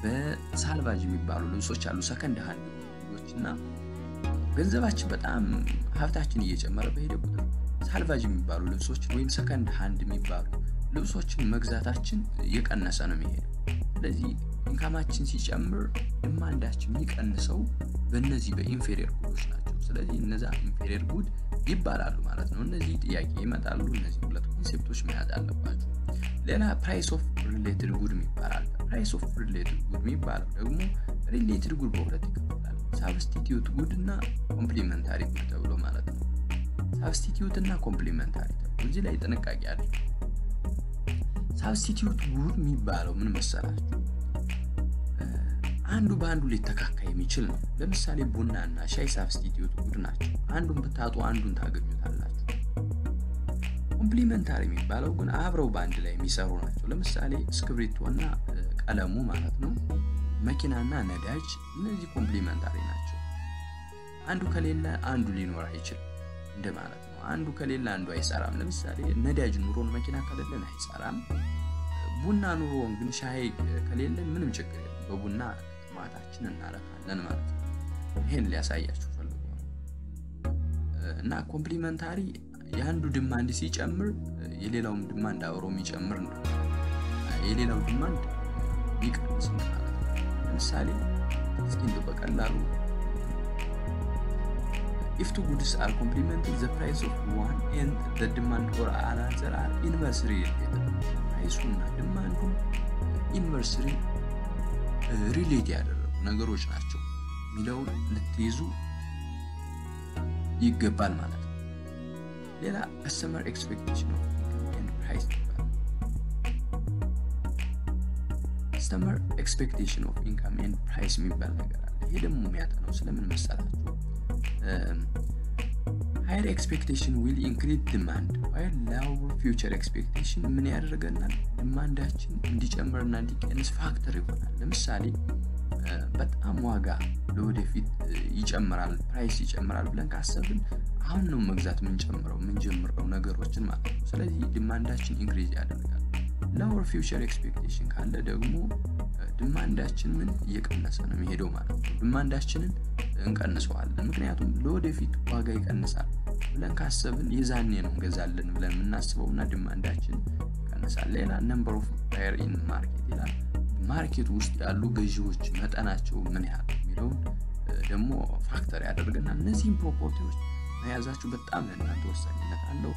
በሳልቫጅ የሚባሉ ልብሶች አሉ ሰከንድ ሃንድ ልብሶችና ገንዘባችን በጣም ሀብታችን እየጨመረ በሄደ ቁጥር ሳልቫጅ የሚባሉ ልብሶች ወይም ሰከንድ ሃንድ የሚባሉ ልብሶችን መግዛታችን እየቀነሰ ነው የሚሄደው ስለዚህ ኢንካማችን ሲጨምር ዲማንዳችን የሚቀንሰው በእነዚህ በኢንፌሪየር ጉዶች ናቸው ስለዚህ እነዛ ኢንፌሪየር ጉድ ይባላሉ ማለት ነው እነዚህ ጥያቄ ይመጣሉ እነዚህ ሁለት ኮንሴፕቶች መያዝ አለባችሁ ሌላ ፕራይስ ኦፍ ሪሌትድ ጉድ ይባላል ፕራይስ ኦፍ ሪሌትድ ጉድ የሚባለው ደግሞ ሪሌትድ ጉድ በሁለት ይከፈላል ሳብስቲቲዩት ጉድ እና ኮምፕሊመንታሪ ጉድ ተብሎ ማለት ነው ሳብስቲቲዩት እና ኮምፕሊመንታሪ ተብሎ እዚህ ላይ ጥንቃቄ አድርጉ ሳብስቲቲዩት ጉድ የሚባለው ምን መሰላችሁ አንዱ በአንዱ ሊተካካ የሚችል ነው። ለምሳሌ ቡናና ሻይ ሳብስቲቲዩት ጉድ ናቸው። አንዱን ብታጡ አንዱን ታገኙታላችሁ። ኮምፕሊመንታሪ የሚባለው ግን አብረው ባንድ ላይ የሚሰሩ ናቸው። ለምሳሌ እስክሪብቶና ቀለሙ ማለት ነው። መኪናና ነዳጅ እነዚህ ኮምፕሊመንታሪ ናቸው። አንዱ ከሌለ አንዱ ሊኖር አይችልም እንደማለት ነው። አንዱ ከሌለ አንዱ አይሰራም። ለምሳሌ ነዳጅ ኑሮን መኪና ከሌለን አይሰራም። ቡና ኑሮን ግን ሻይ ከሌለ ምንም ችግር የለም። በቡና ማታችን እናረካለን ማለት ነው። ይሄን ሊያሳያችሁ ፈልጎ ነው። እና ኮምፕሊመንታሪ የአንዱ ዲማንድ ሲጨምር የሌላውም ዲማንድ አብሮ የሚጨምር ነው። የሌላው ዲማንድ ይቀንስ ማለት ነው። ለምሳሌ እስኪ እንደው በቀላሉ if two goods are complementing, the price of one and the demand for another are inversely related. price እና ዲማንዱ inversely relate ያደረጉ ነገሮች ናቸው የሚለውን ልትይዙ ይገባል ማለት ነው። ሌላ customer expectation of income and price ይባላል። customer expectation of income and price የሚባል ነገር አለ። ይሄ ደግሞ የሚያጠናው ስለምን መሰላችሁ? higher expectation will increase demand while lower future expectation ምን ያደርገናል? ዲማንዳችን እንዲጨምርና እንዲቀንስ ፋክተር ይሆናል። ለምሳሌ በጣም ዋጋ ለወደፊት ይጨምራል፣ ፕራይስ ይጨምራል ብለን ካሰብን አሁን ነው መግዛት የምንጀምረው ነገሮችን ማለት ነው። ስለዚህ ዲማንዳችን ኢንክሪዝ ያደርጋል። lower future expectation ካለ ደግሞ ዲማንዳችን ምን እየቀነሰ ነው የሚሄደው ማለት ነው። ዲማንዳችንን እንቀንሰዋለን። ምክንያቱም ለወደፊት ዋጋ ይቀንሳል ብለን ካሰብን የዛኔ ነው እንገዛለን ብለን የምናስበውና ዲማንዳችን ይቀንሳል። ሌላ number of buyer in market ይላል። ማርኬት ውስጥ ያሉ ገዢዎች መጠናቸው ምን ያህል የሚለው ደግሞ ፋክተር ያደርገናል። እነዚህን ፕሮፐርቲዎች መያዛችሁ በጣም ለእናንተ ወሳኝነት አለው።